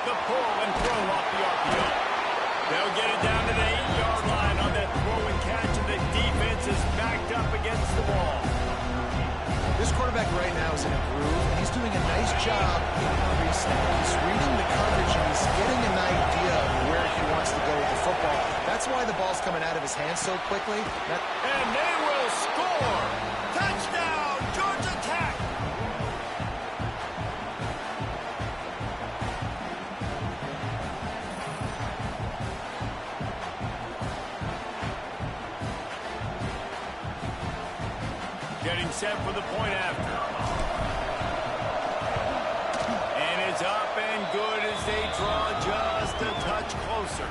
The pull and throw off the RPO. They'll get it down to the 8-yard line on that throw and catch, and in a groove, and he's doing a nice job he's reading the coverage, and he's getting an idea of where he wants to go with the football. That's why the ball's coming out of his hands so quickly. And they will score! Touchdown, Georgia Tech! Getting set for the point after. And it's up and good as they draw just a touch closer.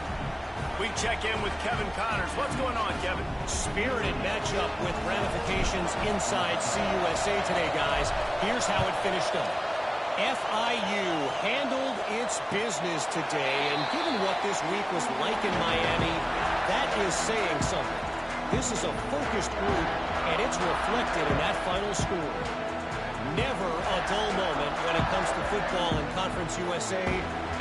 We check in with Kevin Connors. What's going on, Kevin? Spirited matchup with ramifications inside CUSA today, guys. Here's how it finished up. FIU handled its business today, and given what this week was like in Miami, that is saying something. This is a focused group, and it's reflected in that final score. Never a dull moment when it comes to football in Conference USA,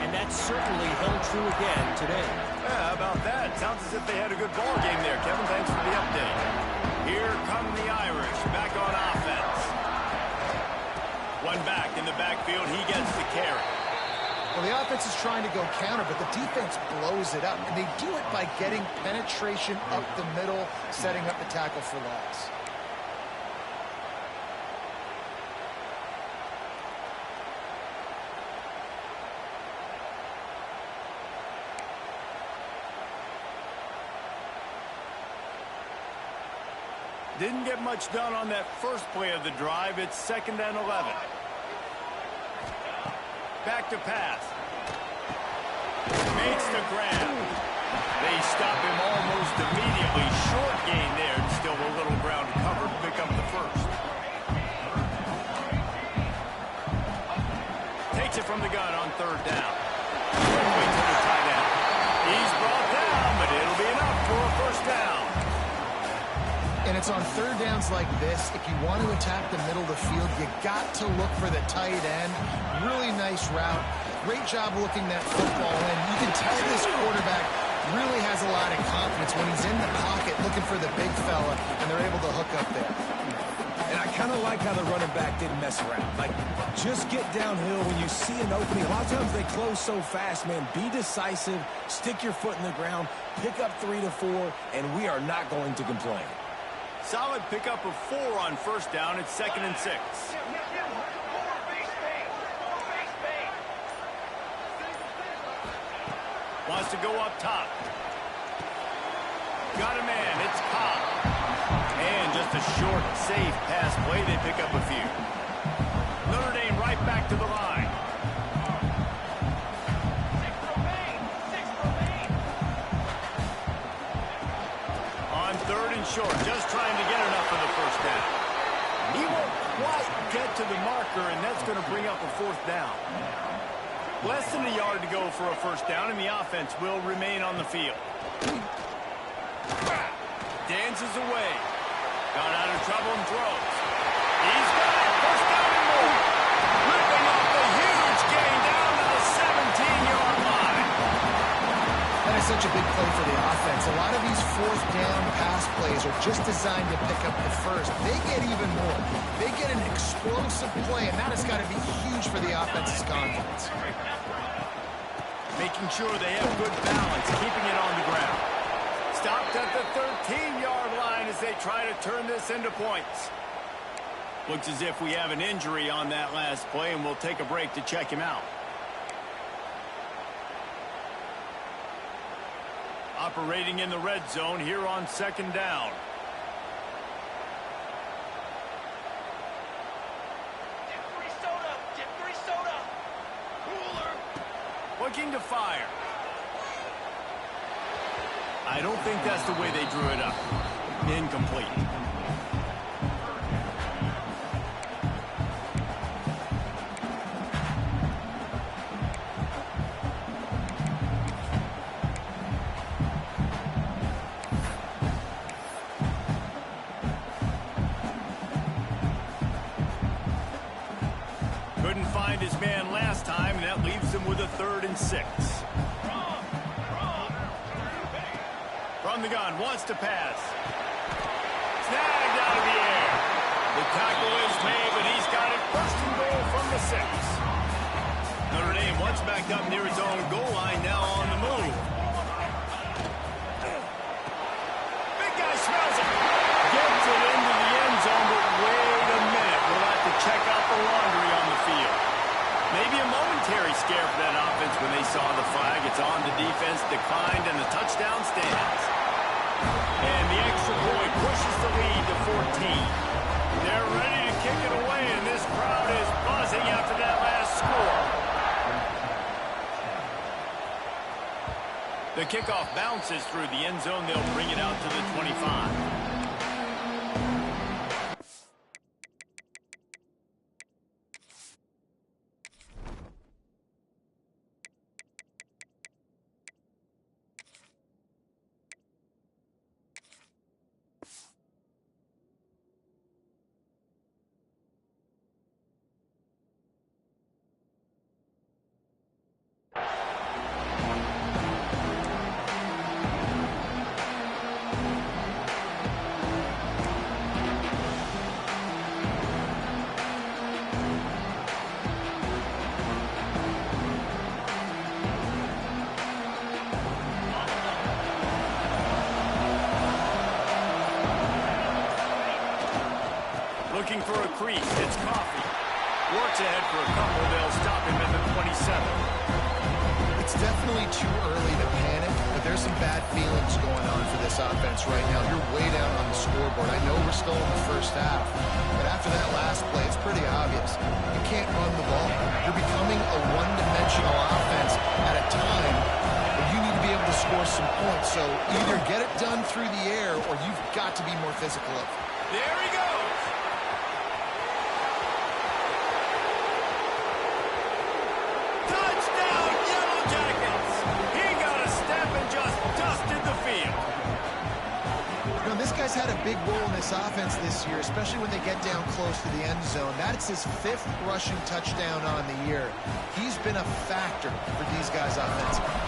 and that certainly held true again today. Yeah, how about that? Sounds as if they had a good ball game there. Kevin, thanks for the update. Here come the Irish, back on offense. One back in the backfield, he gets the carry. Well, the offense is trying to go counter, but the defense blows it up, and they do it by getting penetration up the middle, setting up the tackle for loss. Didn't get much done on that first play of the drive. It's 2nd and 11. Back to pass. Makes the grab. They stop him almost immediately. Short gain there. And still a little ground to cover to pick up the first. Takes it from the gun on 3rd down. Quickly to the tight end. He's brought down, but it'll be enough for a first down. And it's on 3rd downs like this. If you want to attack the middle of the field, you got to look for the tight end. Really nice route. Great job looking that football in. You can tell this quarterback really has a lot of confidence when he's in the pocket looking for the big fella, and they're able to hook up there. And I kind of like how the running back didn't mess around. Like, just get downhill when you see an opening. A lot of times they close so fast, man. Be decisive, stick your foot in the ground, pick up 3 to 4, and we are not going to complain. Solid pickup of 4 on 1st down. It's 2nd and 6. Wants to go up top. Got a man. It's Cobb. And just a short, safe pass play. They pick up a few. Notre Dame right back to the line. 3rd and short, just trying to get enough for the first down. He won't quite get to the marker, and that's going to bring up a 4th down. Less than a yard to go for a first down, and the offense will remain on the field. Dances away. Got out of trouble and throws. He's got it. First down and more. Ripping up a huge gain down to the 17-yard line. That is such a big play for the offense. A lot of these 4th down pass plays are just designed to pick up the first. They get even more. They get an explosive play, and that has got to be huge for the offense's confidence. Making sure they have good balance, keeping it on the ground. Stopped at the 13-yard line as they try to turn this into points. Looks as if we have an injury on that last play, and we'll take a break to check him out. Operating in the red zone here on 2nd down. Looking to fire. I don't think that's the way they drew it up. Incomplete. Couldn't find his man last time, and that leaves him with a 3rd and 6. From the gun, wants to pass. Snagged out of the air. The tackle is made, but he's got it first 6. Notre Dame once backed up near its own goal line, now on the move. Big guy smells it. Gets it into the end zone, but wait a minute. We'll have to check out the laundry on the field. Maybe a momentary scare for that offense when they saw the flag. It's on the defense, declined, and the touchdown stands. And the extra point pushes the lead to 14. They're ready to kick it away, and this crowd is buzzing after that last score. The kickoff bounces through the end zone. They'll bring it out to the 25. Looking for a crease. It's Coffee. Works ahead for a couple. They'll stop him at the 27. It's definitely too early to panic, but there's some bad feelings going on for this offense right now. You're way down on the scoreboard. I know we're still in the first half, but after that last play, it's pretty obvious. You can't run the ball. You're becoming a one-dimensional offense at a time where you need to be able to score some points. So either get it done through the air or you've got to be more physical. There he goes. This guy's had a big role in this offense this year, especially when they get down close to the end zone. That's his 5th rushing touchdown on the year. He's been a factor for these guys offensively.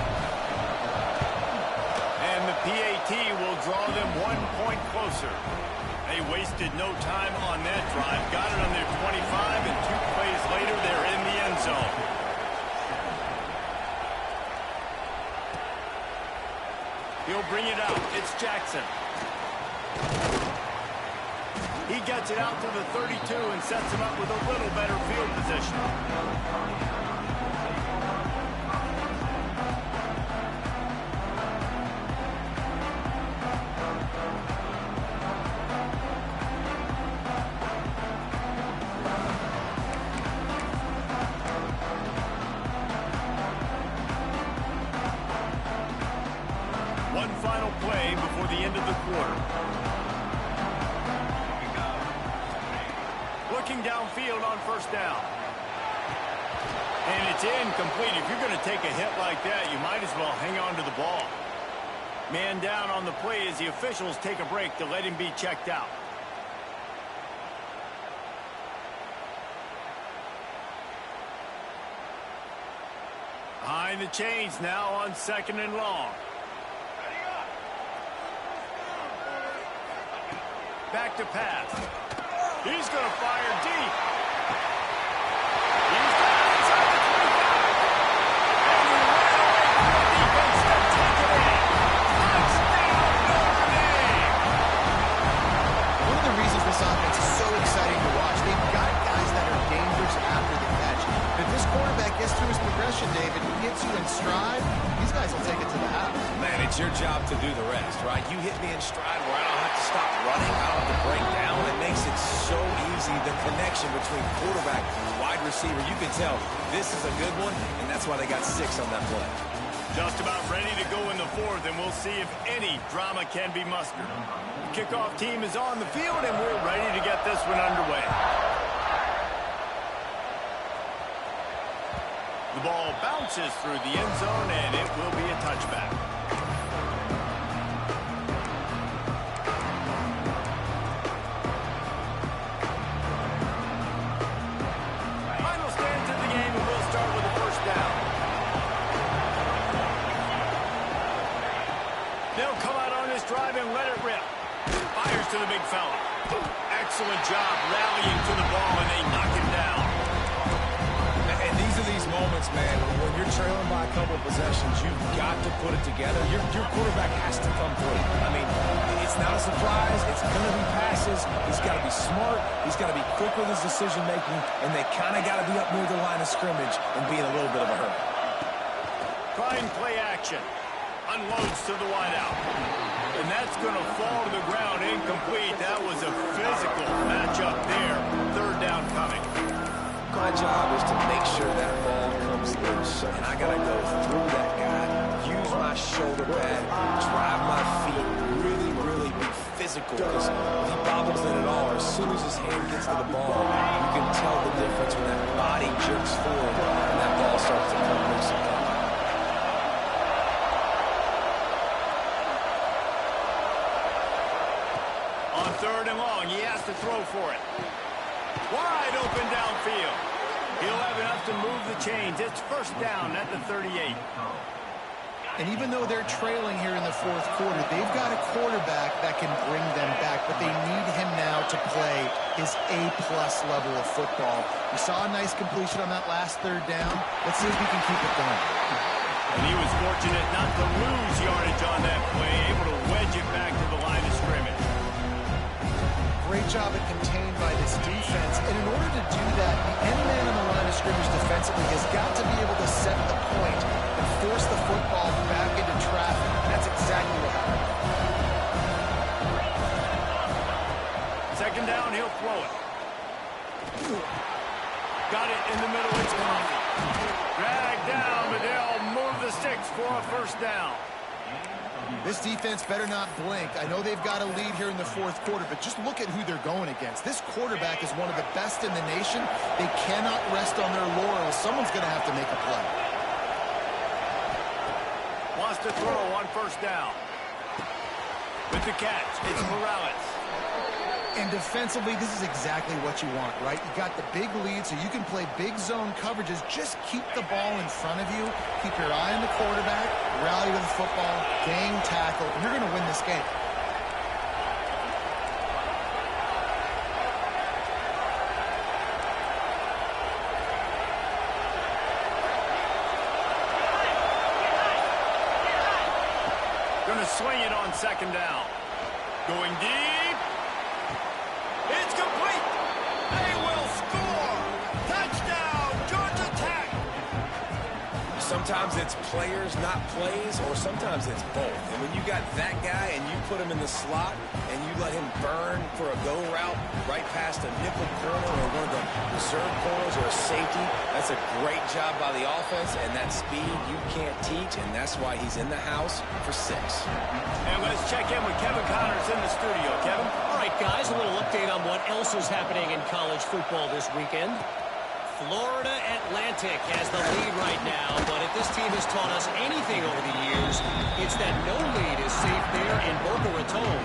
And the PAT will draw them 1 point closer. They wasted no time on that drive. Got it on their 25, and 2 plays later, they're in the end zone. He'll bring it out. It's Jackson. He gets it out to the 32 and sets him up with a little better field position. One final play before the end of the quarter. Looking downfield on first down. And it's incomplete. If you're going to take a hit like that, you might as well hang on to the ball. Man down on the play as the officials take a break to let him be checked out. Behind the chains now on 2nd and long. Back to pass. He's going to fire deep. He's down inside the 25. And he ran away from the defense to take it in. Touchdown, Notre Dame. One of the reasons this offense is so exciting to watch, they've got guys that are dangerous after the catch. If this quarterback gets through his progression, David, he hits you in stride, these guys will take it to the house. Man, it's your job to do the rest, right? You hit me in stride where I don't have to stop running. I don't have to break down. It makes it so easy, the connection between quarterback and wide receiver. You can tell this is a good one, and that's why they got 6 on that play. Just about ready to go in the 4th, and we'll see if any drama can be mustered. The kickoff team is on the field, and we're ready to get this one underway. The ball bounces through the end zone, and it will be a touchback. Final stands of the game, and we'll start with a first down. They'll come out on this drive and let it rip. Fires to the big fella. Excellent job rallying to the ball, and they knock him down. defense, man, when you're trailing by a couple of possessions, you've got to put it together. Your quarterback has to come through. I mean, it's not a surprise. It's going to be passes. He's got to be smart. He's got to be quick with his decision-making, and they kind of got to be up near the line of scrimmage and be in a little bit of a hurry. Trying play action. Unloads to the wideout. And that's going to fall to the ground incomplete. That was a physical matchup there. Third down coming. My job is to make sure that ball comes loose. And I got to go through that guy, use my shoulder pad, drive my feet, really be physical. Because if he bobbles it at all, or as soon as his hand gets to the ball, you can tell the difference when that body jerks forward and that ball starts to come loose again. On third and long, he has to throw for it. Wide open downfield. He'll have enough to move the chains. It's first down at the 38. And even though they're trailing here in the fourth quarter, they've got a quarterback that can bring them back, but they need him now to play his A-plus level of football. We saw a nice completion on that last third down. Let's see if we can keep it going. And he was fortunate not to lose yardage on that play, able to wedge it back to the line of scrimmage. Great job at contained by this defense. And in order to do that, the end man on the line of scrimmage defensively has got to be able to set the point and force the football back into traffic. And that's exactly what happened. Second down, he'll throw it. Got it in the middle, it's Coffee. Dragged down, but they'll move the sticks for a first down. This defense better not blink. I know they've got a lead here in the fourth quarter, but just look at who they're going against. This quarterback is one of the best in the nation. They cannot rest on their laurels. Someone's going to have to make a play. Wants to throw on first down. With the catch, it's Morales. And defensively, this is exactly what you want, right? You got the big lead, so you can play big zone coverages. Just keep the ball in front of you. Keep your eye on the quarterback. Rally to the football. Gang tackle. And you're going to win this game. Going to swing it on second down. Going deep. It's complete. They will score. Touchdown, Georgia Tech. Sometimes it's players, not plays, or sometimes it's both. And when you got that guy and you put him in the slot and you let him burn for a go route right past a nickel corner or one of the reserve corners or a safety, that's a great job by the offense, and that speed you can't teach, and that's why he's in the house for 6. And let's check in with Kevin Connors in the studio. Kevin? All right, guys, a little update on what else is happening in college football this weekend. Florida Atlantic has the lead right now, but if this team has taught us anything over the years, it's that no lead is safe there in Boca Raton.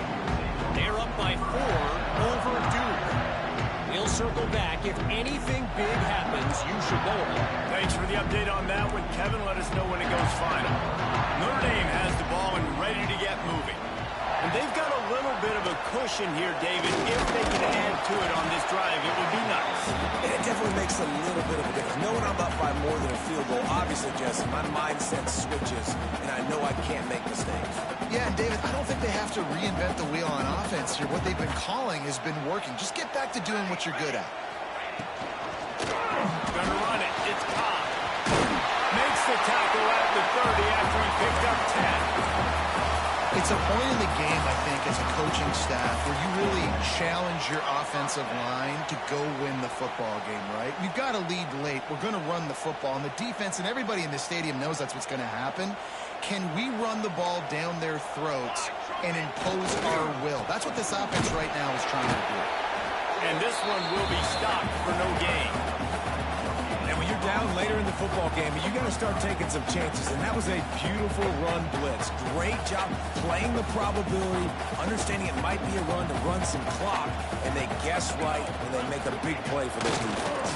They're up by 4 over Duke. We'll circle back. If anything big happens, you should know about it. Thanks for the update on that one, Kevin. Let us know when it goes final. Notre Dame has the ball and ready to get moving. And they've got a little bit of a cushion here, David. If they can add to it on this drive, it would be nice. And it definitely makes a little bit of a difference. Knowing I'm up by more than a field goal, obviously, Jesse, my mindset switches, and I know I can't make mistakes. Yeah, and David, I don't think they have to reinvent the wheel on offense here. What they've been calling has been working. Just get back to doing what you're good at. Gonna run it. It's Cobb. Makes the tackle at the 30 after he picked up 10. It's a point in the game, I think, as a coaching staff where you really challenge your offensive line to go win the football game, right? We've got to lead late. We're going to run the football. And the defense and everybody in the stadium knows that's what's going to happen. Can we run the ball down their throats and impose our will? That's what this offense right now is trying to do. And this one will be stopped for no gain. And when you're down later in the football game, you got to start taking some chances. And that was a beautiful run blitz. Great job playing the probability, understanding it might be a run to run some clock, and they guess right, and they make a big play for this defense.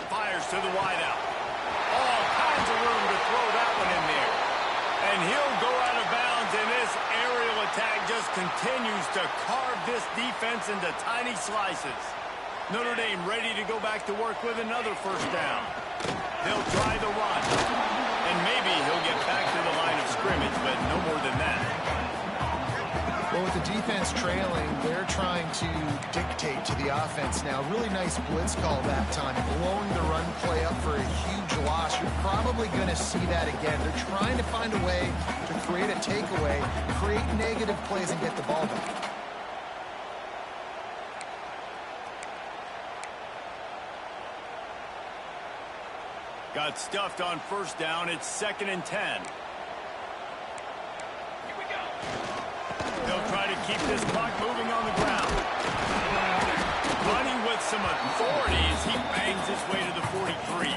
Fires to the wideout. All kinds of room to throw that one in there. And he'll go out of bounds, and this aerial attack just continues to carve this defense into tiny slices. Notre Dame ready to go back to work with another first down. They'll try the run. And maybe he'll get back to the line of scrimmage, but no more than that. Well, with the defense trailing, they're trying to dictate to the offense now. Really nice blitz call that time, blowing the run play up for a huge loss. You're probably going to see that again. They're trying to find a way to create a takeaway, create negative plays, and get the ball back. Got stuffed on first down. It's 2nd and 10. Here we go. They'll try to keep this clock moving on the ground. Running with some authority as he bangs his way to the 43.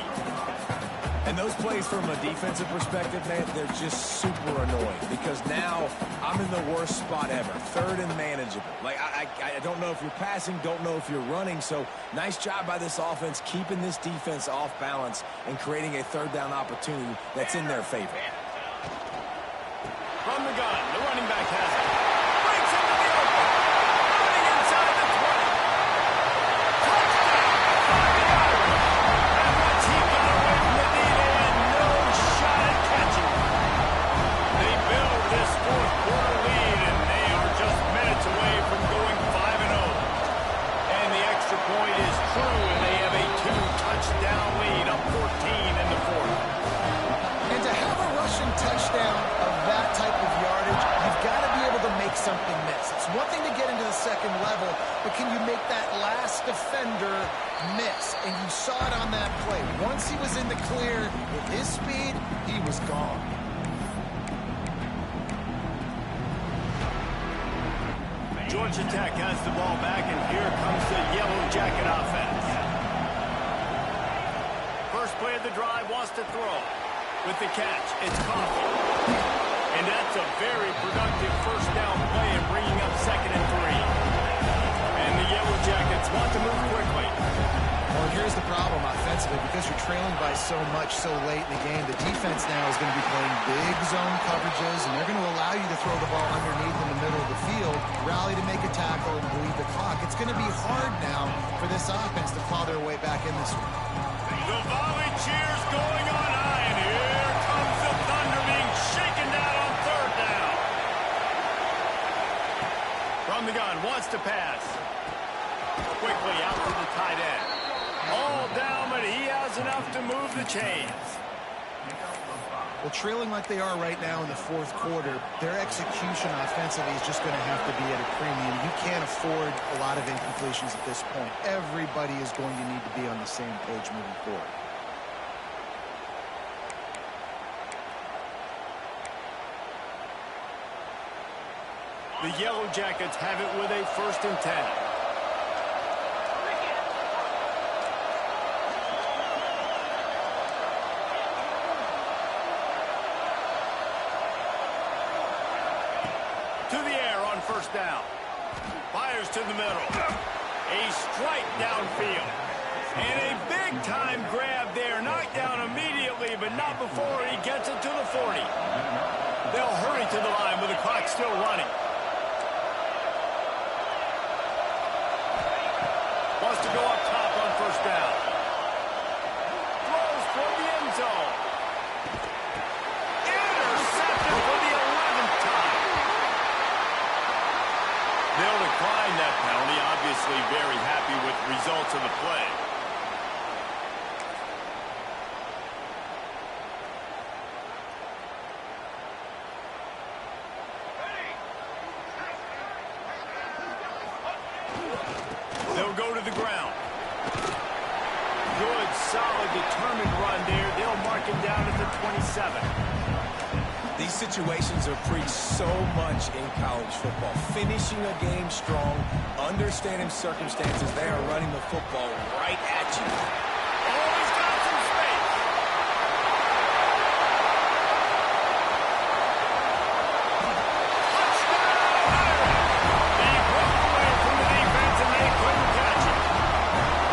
And those plays from a defensive perspective, man, they're just super annoying because now I'm in the worst spot ever, 3rd and manageable. Like, I don't know if you're passing, don't know if you're running, so nice job by this offense keeping this defense off balance and creating a 3rd down opportunity that's in their favor. From the gun, the running back has it. Breaks into the open. Running inside the 20. Touchdown! And once he got away from the D-man, no shot at catching. They build this 4th quarter lead, and they are just minutes away from going 5-0. And the extra point is true, and they have a 2-touchdown lead, up 14 in the 4th. And to have a rushing touchdown of that type of yardage, you've got to be able to make something miss. It's one thing to get into the 2nd level, but can you make that last defender miss? And you saw it on that play. Once he was in the clear, with his speed, he was gone. Georgia Tech has the ball back, and here comes the Yellow Jacket offense. First play of the drive, wants to throw. With the catch, it's Coffee. And that's a very productive first down play and bringing up 2nd and 3. And the Yellow Jackets want to move quickly. Well, here's the problem offensively. Because you're trailing by so much so late in the game, the defense now is going to be playing big zone coverages, and they're going to allow you to throw the ball underneath in the middle of the field, rally to make a tackle, and bleed the clock. It's going to be hard now for this offense to claw their way back in this one. The volley cheers going on high, and here comes the Thunder being shaken down on 3rd down. From the gun, wants to pass. Quickly out to the tight end. All down, but he has enough to move the chains. Well, trailing like they are right now in the 4th quarter, their execution offensively is just going to have to be at a premium. You can't afford a lot of incompletions at this point. Everybody is going to need to be on the same page moving forward. The Yellow Jackets have it with a 1st and 10. To the air on 1st down. Fires to the middle. A strike downfield. And a big-time grab there. Knocked down immediately, but not before he gets it to the 40. They'll hurry to the line with the clock still running. Wants to go up top on 1st down. Throws for the end zone. Intercepted for the 11th time. They'll decline that penalty. Obviously very happy with the results of the play. They'll go to the ground. Good, solid, determined run there. They'll mark him down at the 27. These situations are preached so much in college football. Finishing a game strong, understanding circumstances. They are running the football right at you. Oh, he's got some space. He broke away from the defense and they couldn't catch him.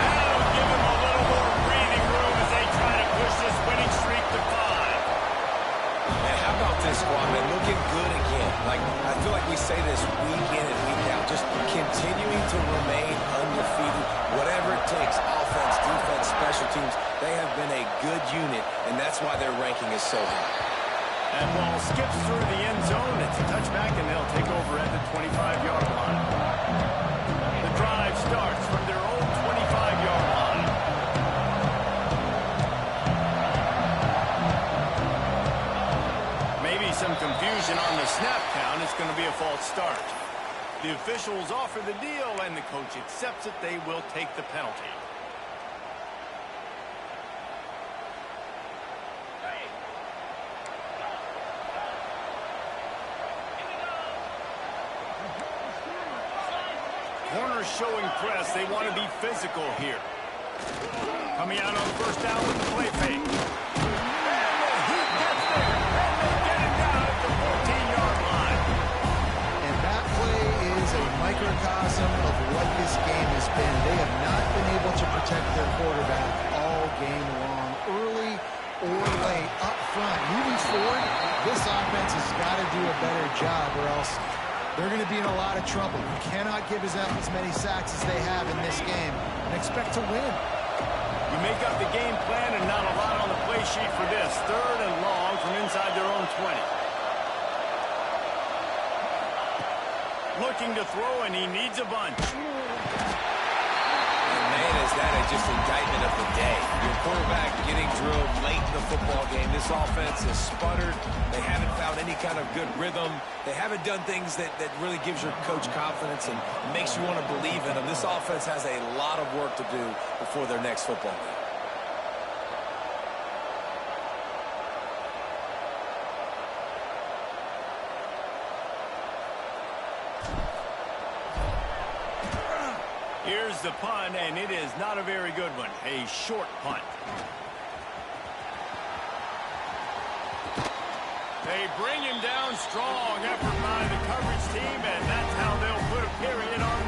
That'll give him a little more breathing room as they try to push this winning streak to 5. And how about this squad, man? Looking good again. Like, I feel like we say this week in and week out, just continuing to remain undefeated, whatever it takes, offense, defense, special teams. They have been a good unit, and that's why their ranking is so high. And ball skips through the end zone. It's a touchback, and they'll take over at the 25-yard line. The drive starts from their own 25-yard line. Maybe some confusion on the snap count. It's going to be a false start. The officials offer the deal, and the coach accepts it. They will take the penalty. Corners showing press. They want to be physical here. Coming out on first down with the play fake. And he gets there. And they get him down at the 14-yard line. And that play is a microcosm of what this game has been. They have not been able to protect their quarterback all game long, early or late, up front. Moving forward, this offense has got to do a better job, or else they're going to be in a lot of trouble. You cannot give them as many sacks as they have in this game and expect to win. You make up the game plan and not a lot on the play sheet for this. 3rd and long from inside their own 20. Looking to throw, and he needs a bunch. And man, is that just indictment of the day. Your quarterback getting drilled late in the football game. This offense has sputtered. They haven't found any kind of good rhythm. They haven't done things that really gives your coach confidence and makes you want to believe in them. This offense has a lot of work to do before their next football game. Here's the punt, and it is not a very good one. A short punt. They bring him down strong. Effort by the coverage team, and that's how they'll put a period on